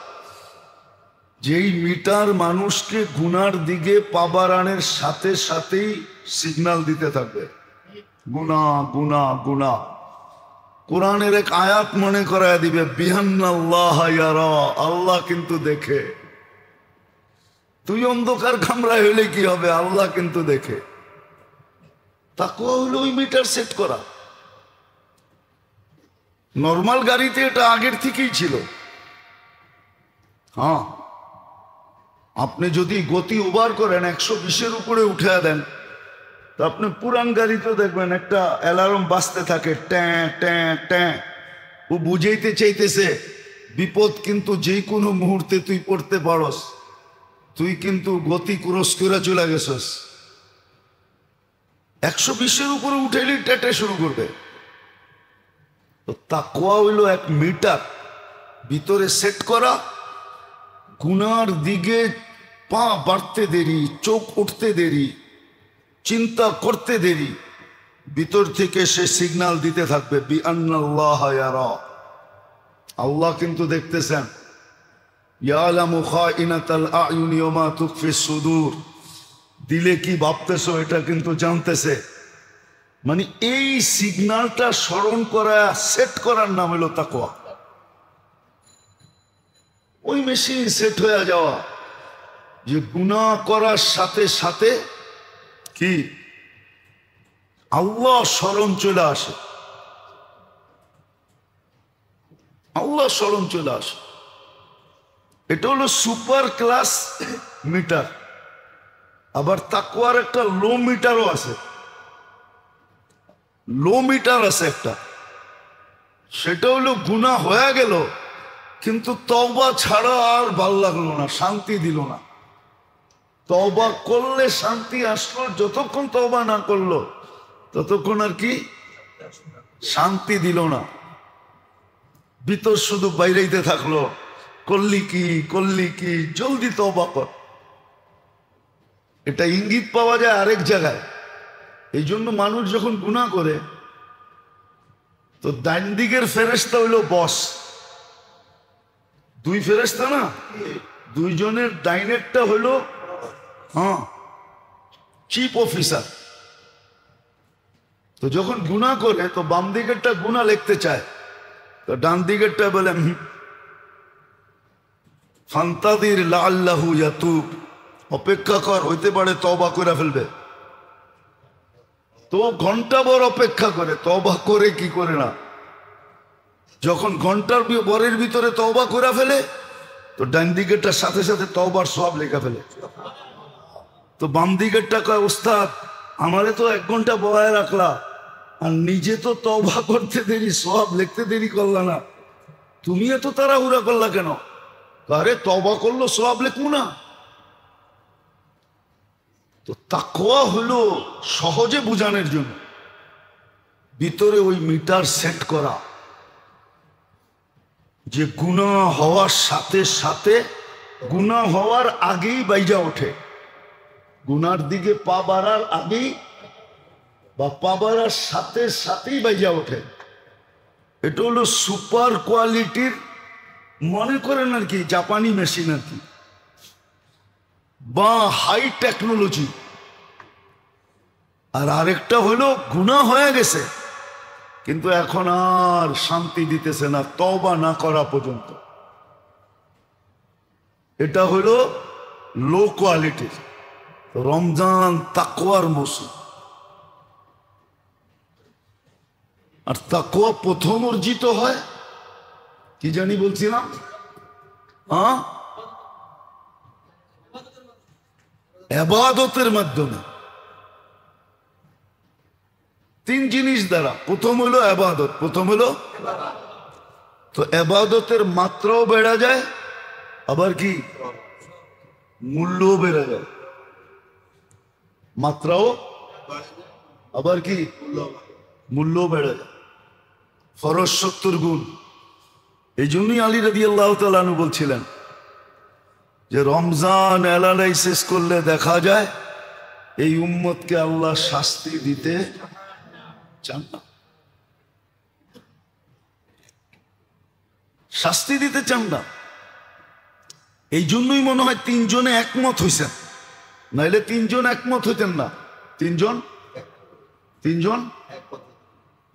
যেই মিটার মানুষকে গুনার দিকে পাবারানের সাথে সাথেই সিগন্যাল দিতে থাকবে, গুনা গুনা গুনা। কোরআনের এক আয়াত মনে করায় দিবে, বিহান্নাল্লাহ ইয়ারা, আল্লাহ কিন্তু দেখে। তুই অন্ধকার কামরায় হইলে কি হবে, আল্লাহ কিন্তু দেখে। তাকওয়া হলো ওই মিটার সেট করা। নর্মাল গাড়িতে এটা আগের থেকেই ছিল। হ্যাঁ, আপনি যদি গতি ওভার করেন, 120-এর উপরে উঠে দেন, তো আপনি পুরান গাড়িতে দেখবেন একটা অ্যালার্ম বাজতে থাকে, ট্যাঁ ট্যাঁ ট্যাঁ। ও বুঝাইতে চাইতেছে বিপদ কিন্তু যে কোনো মুহূর্তে তুই পড়তে পারস, তুই কিন্তু গতি ক্রস করে চলে গেছস। 120-এর উপরে উঠেলি টেটে শুরু করবে। তো তাকওয়া হইল এক মিটার ভিতরে সেট করা, গুনার দিকে পা বাড়তে দেরি, চোখ উঠতে দেরি, চিন্তা করতে দেরি, ভিতর থেকে সে সিগন্যাল দিতে থাকবে বিআন্নাল্লাহ ইয়ারা, আল্লাহ কিন্তু দেখতেছেন। ইয়ালামু খাইনাতাল আয়ুনি ওয়া মা তুখফিস সুদূর, দিলে কি ভাবতেছো এটা কিন্তু জানতেছে। মানে এই সিগন্যালটা স্মরণ করা, সেট করার নাম হলো তাকওয়া। ওই মেশিন সেট হয়ে যাওয়া যে গুনাহ করার সাথে সাথে কি আল্লাহ স্মরণ চলে আসে, আল্লাহ স্মরণ চলে আসে। এটা হলো সুপার ক্লাস মিটার। আবার তাকওয়ার একটা লো মিটারও আছে, লো মিটার আছে একটা। সেটা হলো গুনাহ হয়ে গেল কিন্তু তওবা ছাড়া আর ভাল লাগলো না, শান্তি দিল না। তওবা করলে শান্তি আসলো, যতক্ষণ তওবা না করলো ততক্ষণ আর কি শান্তি দিল না। ভিতর শুধু বাইরেইতে থাকলো, করলি কি করলি কি, জলদি তওবা কর। এটা ইঙ্গিত পাওয়া যায় আরেক জায়গায়। এই জন্য মানুষ যখন গুনাহ করে তো ডাইন দিকের ফেরেশতা হইল বস। দুই ফেরেশতা না, দুইজনের ডাইনেরটা হইল চিফ অফিসার। তো যখন গুনাহ করে তো বাম দিকেরটা গুনাহ লিখতে চায়, তো ডান দিকেরটা বলে ফান্তাদির লাআল্লাহু ইয়াতুব, অপেক্ষা কর, হইতে পারে তওবা করে ফেলবে। তো ঘন্টাভর অপেক্ষা করে, তওবা করে কি করে না। যখন ঘন্টার বরের ভিতরে তওবা করে ফেলে তো ডান দিকেরটার সাথে সাথে তওবার সব লেখা ফেলে। তো বাম দিকেরটা কয় ওস্তাদ আমারে তো 1 ঘন্টা বলায় রাখলা, আর নিজে তো তওবা করতে দেরি, সব লিখতে দেরি করলা না, তুমি এত তাড়াহুড়া করলা কেন? আরে তওবা করলো সব লিখবো না। তো তাকওয়া হলো সহজে বুঝানোর জন্য ভিতরে ওই মিটার সেট করা, যে গুনাহ হওয়ার সাথে সাথে, গুনাহ হওয়ার আগেই বাইজা ওঠে, গুনার দিকে পা বাড়ার আগেই বা পা বাড়ার সাথে সাথেই বাইজা ওঠে। এটা হলো সুপার কোয়ালিটির, মনে করেন আর কি জাপানি মেশিন আর কি, বা হাই টেকনোলজি। আর আরেকটা হলো গুনাহ হয়ে গেছে কিন্তু এখন আর শান্তি দিতেছে না তওবা না করা পর্যন্ত। এটা হলো লো কোয়ালিটির। রমজান তাকওয়ার মৌসুম, আর তাকওয়া প্রথম অর্জিত হয় কি জানি বলছিলাম, ইবাদতের মাধ্যমে। 3 জিনিস দ্বারা। প্রথম হলো ইবাদত, প্রথম হলো তো ইবাদতের মাত্রাও বেড়ে যায়, আবার কি মূল্যও বেড়ে যায়। মাত্রাও আবার কি মূল্যও বেড়ে যায়। ফরজ 70 গুণ। এই জন্যই আলী রাদিয়াল্লাহু তাআলা আনহু বলছিলেন যে রমজান অ্যানালাইসিস করলে দেখা যায় এই উম্মতকে আল্লাহ শাস্তি দিতে চান না, শাস্তি দিতে চান না। এই জন্যই মনে হয় 3 জনে একমত হইছেন, নাইলে 3 জন একমত হইতেন না। 3 জন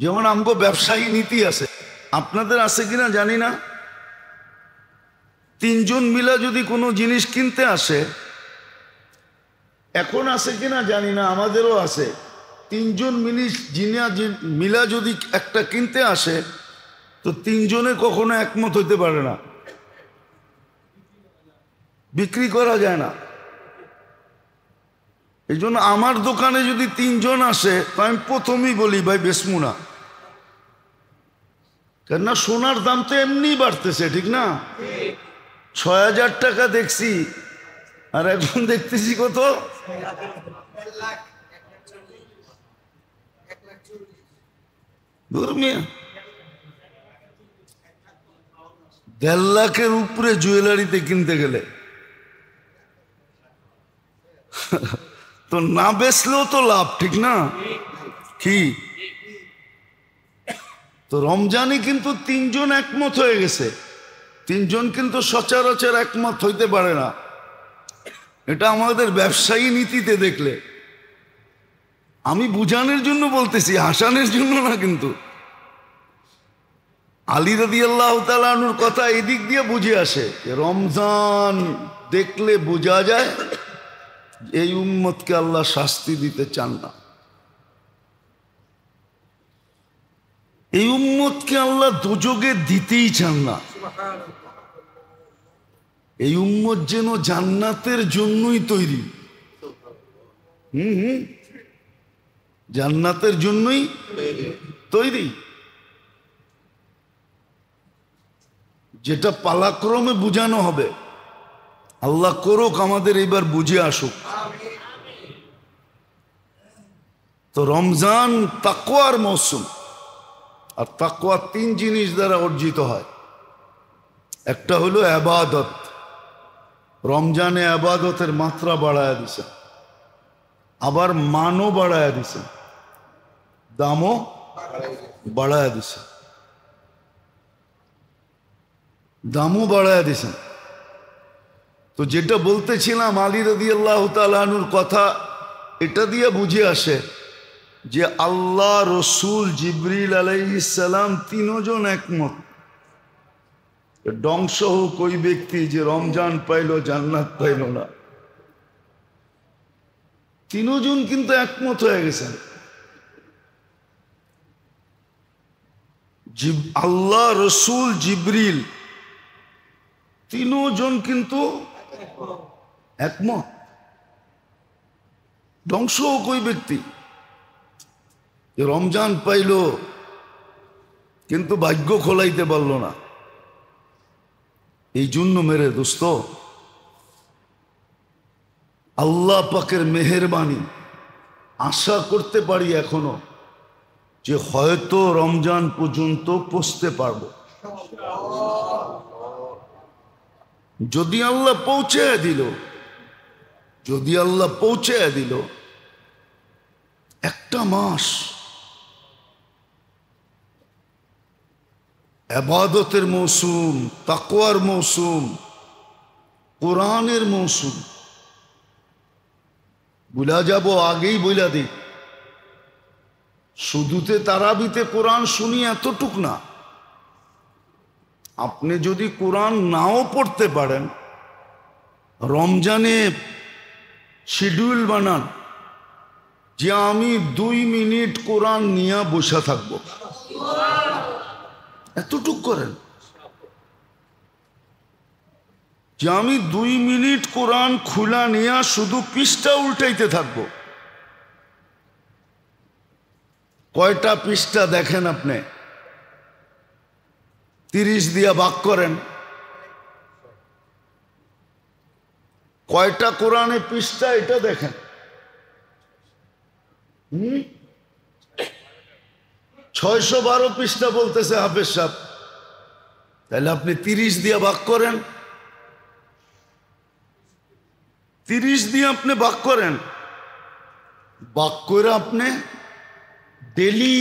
যেমন আমগো ব্যবসায়ী নীতি আছে, আপনাদের আছে কিনা জানি না। 3 জন মিলা যদি কোনো জিনিস কিনতে আসে, এখন আছে কিনা জানি না, আমাদেরও আছে। 3 জন মিলা যদি একটা কিনতে আসে তো 3 জনে কখনো একমত হইতে পারে না, বিক্রি করা যায় না। এই জন্য আমার দোকানে যদি 3 জন আসে তো আমি প্রথমেই বলি ভাই বেচমু না, কেননা সোনার দাম তো এমনি বাড়তেছে, ঠিক না? ৬,০০০ টাকা দেখছি, আর এখন দেখতেছি কত? মিয়া ১.৫ লাখের উপরে জুয়েলারিতে কিনতে গেলে তো না বেচলেও তো লাভ, ঠিক না? কি তো রমজানে কিন্তু ৩ জন একমত হয়ে গেছে। ৩ জন কিন্তু সচরাচর একমত হইতে পারে না। এটা আমাদের ব্যবসায়ী নীতিতে দেখলে, আমি বুঝানোর জন্য বলতেছি, হাসানের জন্য না। কিন্তু আলী রাদিয়াল্লাহু তাআলা আনহুর কথা এদিক দিয়ে বুঝে আসে যে রমজান দেখলে বোঝা যায় এই উম্মতকে আল্লাহ শাস্তি দিতে চান না, এই উম্মতকে আল্লাহ দোজখে দিতেই চান না। এই উম্মত যেন জান্নাতের জন্যই তৈরি, জান্নাতের জন্যই তৈরি। যেটা পালাক্রমে বুঝানো হবে, আল্লাহ করুক আমাদের এবার বুঝে আসুক। তো রমজান তাকওয়ার মৌসুম, আর তাকওয়া 3 জিনিস দ্বারা অর্জিত হয়। একটা হলো ইবাদত, রমজানে ইবাদতের মাত্রা বাড়ায় দিছে, আবার মানও বাড়ায় দিছে, দামও বাড়ায় দিছে, দামও বাড়ায় দিছে। তো যেটা বলতেছিলাম আলী রাদিয়াল্লাহু তাআলা আনহুর কথা, এটা দিয়ে বুঝে আসে যে আল্লাহ, রসুল, জিবরিল আলাইহিস সালাম 3 জন একমত। ধ্বংস হোক ওই ব্যক্তি যে রমজান পাইল জান্নাত পাইল না। 3 জন কিন্তু একমত হয়ে গেছেন। আল্লাহ, রসুল, জিবরিল 3 জন কিন্তু একমত। ধ্বংস হোক ওই ব্যক্তি যে রমজান পাইল কিন্তু ভাগ্য খোলাইতে পারল না। এই জন্য মেরে দোস্ত, আল্লাহ পাকের মেহেরবানি আশা করতে পারি এখনো যে হয়তো রমজান পর্যন্ত পৌঁছতে পারব। যদি আল্লাহ পৌঁছে দিল, যদি আল্লাহ পৌঁছে দিল, একটা মাস ইবাদতের মৌসুম, তাকওয়ার মৌসুম, কোরআনের মৌসুম। বুলা যাব, আগেই বইলা দিই, শুধুতে তারাবিতে কোরআন শুনি এতটুক না। আপনি যদি কোরআন নাও পড়তে পারেন, রমজানে শিডিউল বানান যে আমি 2 মিনিট কোরআন নিয়ে বসে থাকবো, এতটুক করেন যে আমি 2 মিনিট কোরআন খোলা নিয়ে শুধু পৃষ্ঠা উল্টাইতে থাকবো। কয়টা পৃষ্ঠা দেখেন আপনি? 30 দিয়া ভাগ করেন। কয়টা কোরআনে পৃষ্ঠা এটা দেখেন। 612 পৃষ্ঠা বলতেছে হাফেজ সাহেব। তাহলে আপনি 30 দিয়া ভাগ করেন, 30 দিয়ে আপনি ভাগ করেন। ভাগ করে আপনি ডেলি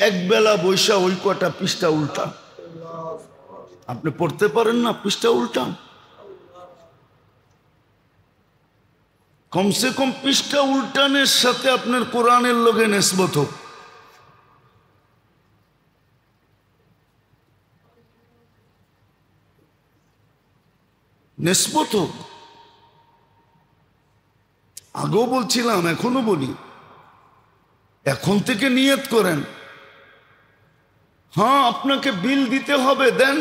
একবেলা বৈশা ওই কটা পৃষ্ঠা উল্টান। আপনি পড়তে পারেন না, পৃষ্ঠা উল্টান। কমসে কম পৃষ্ঠা উল্টানের সাথে আপনার কোরআনের লগে নেসবত হোক। নেসবত হোক। আগেও বলছিলাম, এখনো বলি, এখন থেকে নিয়ত করেন। হ্যাঁ, আপনাকে বিল দিতে হবে, দেন,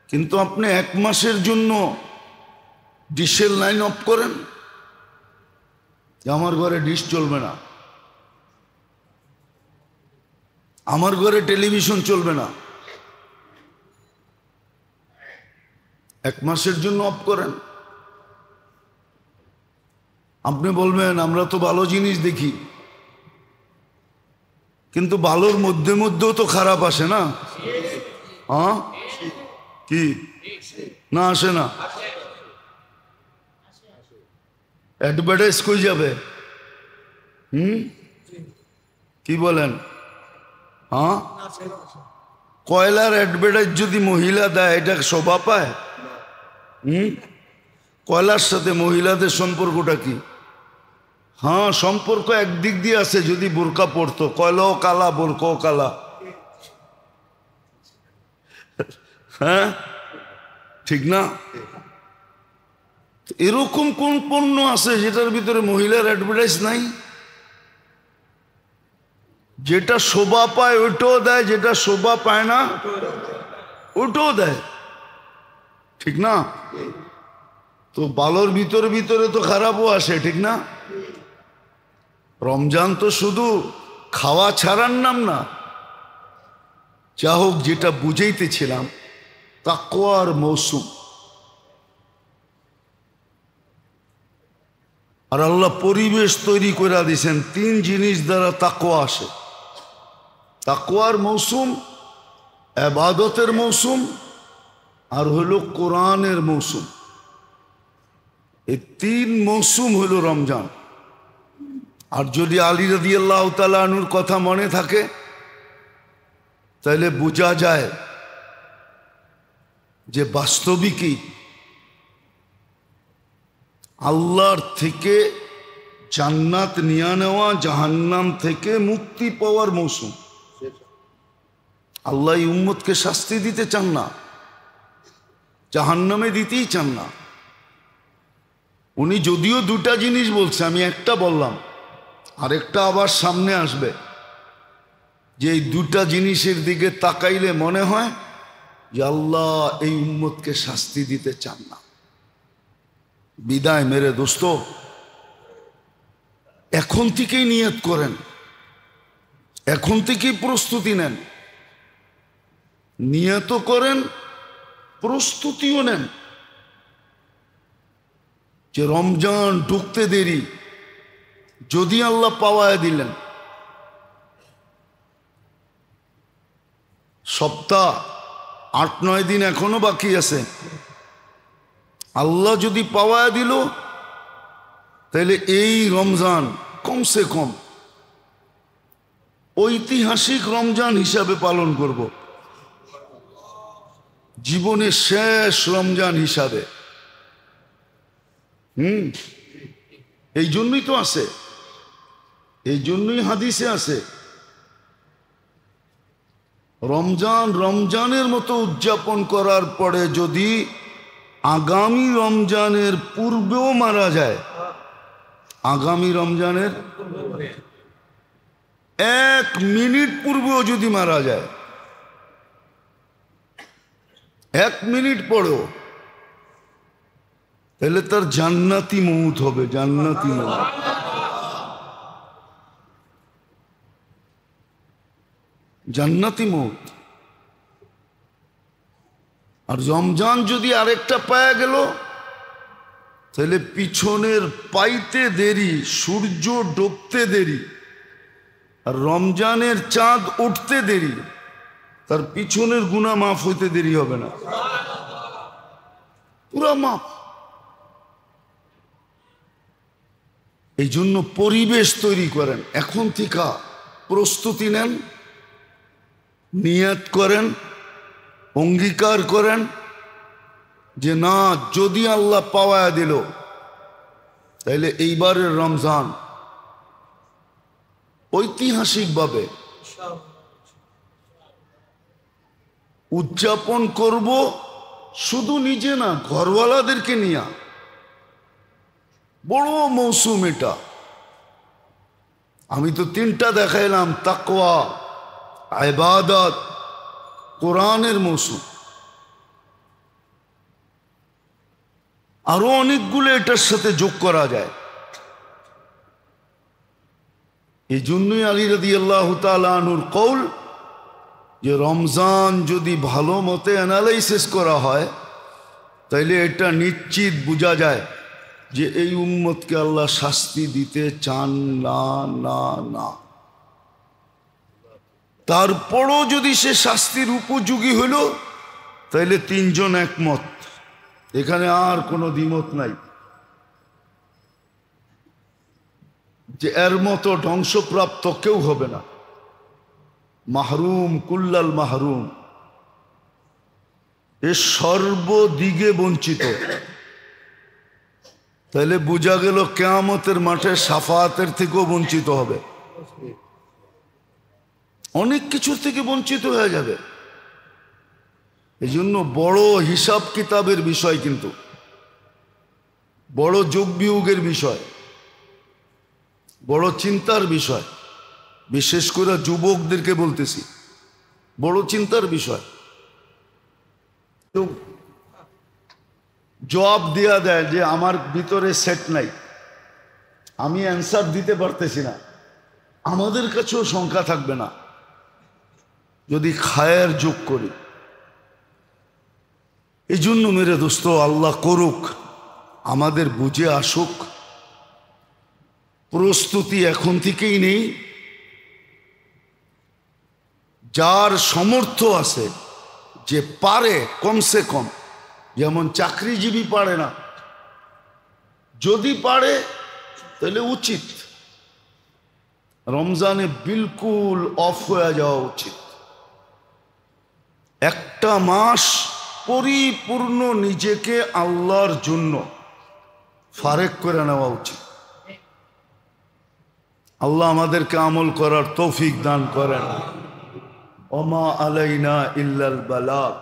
কিন্তু আপনি 1 মাসের জন্য ডিশের লাইন অফ করেন যে আমার ঘরে ডিশ চলবে না, আমার ঘরে টেলিভিশন চলবে না, এক মাসের জন্য অফ করেন। আপনি বলবেন আমরা তো ভালো জিনিস দেখি, কিন্তু ভালোর মধ্যে মধ্যেও তো খারাপ আসে না? হ্যাঁ, কি না আসে না? অ্যাডভার্টাইজ কই যাবে? কি বলেন? হ্যাঁ, কয়লার অ্যাডভার্টাইজ যদি মহিলা দেয়, এটা শোভা পায়? কয়লার সাথে মহিলাদের সম্পর্কটা কি? হ্যাঁ, সম্পর্ক একদিক দিয়ে আছে, যদি বোরকা পড়তো। কয়লাও কালা, বোরকাও কালা। হ্যাঁ, ঠিক না? এরকম কোন পণ্য আছে যেটার ভিতরে মহিলার অ্যাডভার্টাইজ নাই? যেটা শোভা পায় ওইটাও দেয়, যেটা শোভা পায় না ওইটাও দেয়, ঠিক না? তো ভালোর ভিতরে ভিতরে তো খারাপও আসে, ঠিক না? রমজান তো শুধু খাওয়া ছাড়ার নাম না। যা হোক, যেটা বুঝাইতেছিলাম, তাকওয়ার মৌসুম। আর আল্লাহ পরিবেশ তৈরি করে দিয়েছেন, 3 জিনিস দ্বারা তাকওয়া আসে। তাকওয়ার মৌসুম, ইবাদতের মৌসুম, আর হলো কোরআনের মৌসুম। এই 3 মৌসুম হলো রমজান। আর যদি আলী রাদিয়াল্লাহু তাআলা আনহুর কথা মনে থাকে, তাহলে বোঝা যায় যে বাস্তবিকই আল্লাহর থেকে জান্নাত নিয়ে নেওয়া, জাহান্নাম থেকে মুক্তি পাওয়ার মৌসুম। আল্লাহ এই উম্মতকে শাস্তি দিতে চান না, জাহান্নামে দিতেই চান না। উনি যদিও 2টা জিনিস বলছে, আমি একটা বললাম, আরেকটা আবার সামনে আসবে, যে এই 2টা জিনিসের দিকে তাকাইলে মনে হয় যে আল্লাহ এই উম্মতকে শাস্তি দিতে চান না। বিদায় মেরে দোস্ত, এখন থেকেই নিয়ত করেন, এখন থেকেই প্রস্তুতি নেন। নিয়ত করেন, প্রস্তুতিও নেন, যে রমজান ঢুকতে দেরি, যদি আল্লাহ পাওয়ায় দিলেন, সপ্তাহ 8-9 দিন এখনো বাকি আছে, আল্লাহ যদি পাওয়ায় দিল, তাহলে এই রমজান কমসে কম ঐতিহাসিক রমজান হিসাবে পালন করব, জীবনের শেষ রমজান হিসাবে। এই জন্যই তো আছে, এই জন্যই হাদিসে আছে, রমজান রমজানের মতো উদযাপন করার পরে যদি আগামী রমজানের পূর্বেও মারা যায়, আগামী রমজানের 1 মিনিট পূর্বেও যদি মারা যায়, 1 মিনিট পরেও, তাহলে তার জান্নাতি মউত হবে, জান্নাতি মউত। জান্নাতি মউত। আর রমজান যদি আরেকটা পায়া গেল, তাহলে পিছনের পাইতে দেরি, সূর্য ডুবতে দেরি, আর রমজানের চাঁদ উঠতে দেরি, তার পিছনের গুনাহ মাফ হইতে দেরি হবে না, পুরা মাফ। এই জন্য পরিবেশ তৈরি করেন, এখন থেকে প্রস্তুতি নেন, নিয়ত করেন, অঙ্গীকার করেন যে না, যদি আল্লাহ পাওয়া দিল, তাইলে এইবারের রমজান ঐতিহাসিকভাবে উদযাপন করব, শুধু নিজে না, ঘরওয়ালাদেরকে নিয়ে। বড় মৌসুম এটা। আমি তো 3টা দেখাইলাম, তাকওয়া, ইবাদত, কোরআনের মৌসুম। আরো অনেকগুলো এটার সাথে যোগ করা যায়। এই জন্যই আলী রাদিয়াল্লাহু তাআলা আনহুর কওল, যে রমজান যদি ভালো মতে অ্যানালাইসিস করা হয়, তাইলে এটা নিশ্চিত বোঝা যায় যে এই উম্মতকে আল্লাহ শাস্তি দিতে চান না না না। তারপরও যদি সে শাস্তির উপযোগী হইল তাইলে তিনজন একমত, এখানে আর কোনো দ্বিমত নাই যে এর মতো ধ্বংসপ্রাপ্ত কেউ হবে না। মাহরুম কুল্লাল মাহরুম, এ সর্বদিকে বঞ্চিত। তাহলে বোঝা গেল কিয়ামতের মাঠে শাফাআতের থেকেও বঞ্চিত হবে, অনেক কিছুর থেকে বঞ্চিত হয়ে যাবে। এই জন্য বড় হিসাব কিতাবের বিষয়, কিন্তু বড় যোগ বিয়োগের বিষয়, বড় চিন্তার বিষয়। বিশেষ করে যুবকদেরকে বলতেছি, বড় চিন্তার বিষয়। তো জবাব দেয়া দেয় যে আমার ভিতরে সেট নাই, আমি অ্যান্সার দিতে পারতেছি না, আমাদের কাছেও সংখ্যা থাকবে না যদি খায়ের যোগ করি। এই জন্য মেরে দোস্ত, আল্লাহ করুক, আমাদের বুঝে আসুক, প্রস্তুতি এখন থেকেই নেই। যার সামর্থ্য আছে, যে পারে কমসে কম, যেমন চাকরিজীবী পারে না, যদি পারে তাহলে উচিত রমজানে বিলকুল অফ হয়ে যাওয়া উচিত। একটা মাস পরিপূর্ণ নিজেকে আল্লাহর জন্য ফারেক করে নেওয়া উচিত। আল্লাহ আমাদেরকে আমল করার তৌফিক দান করেন। ওমা আলাইনা ইল্লাল বালাগ।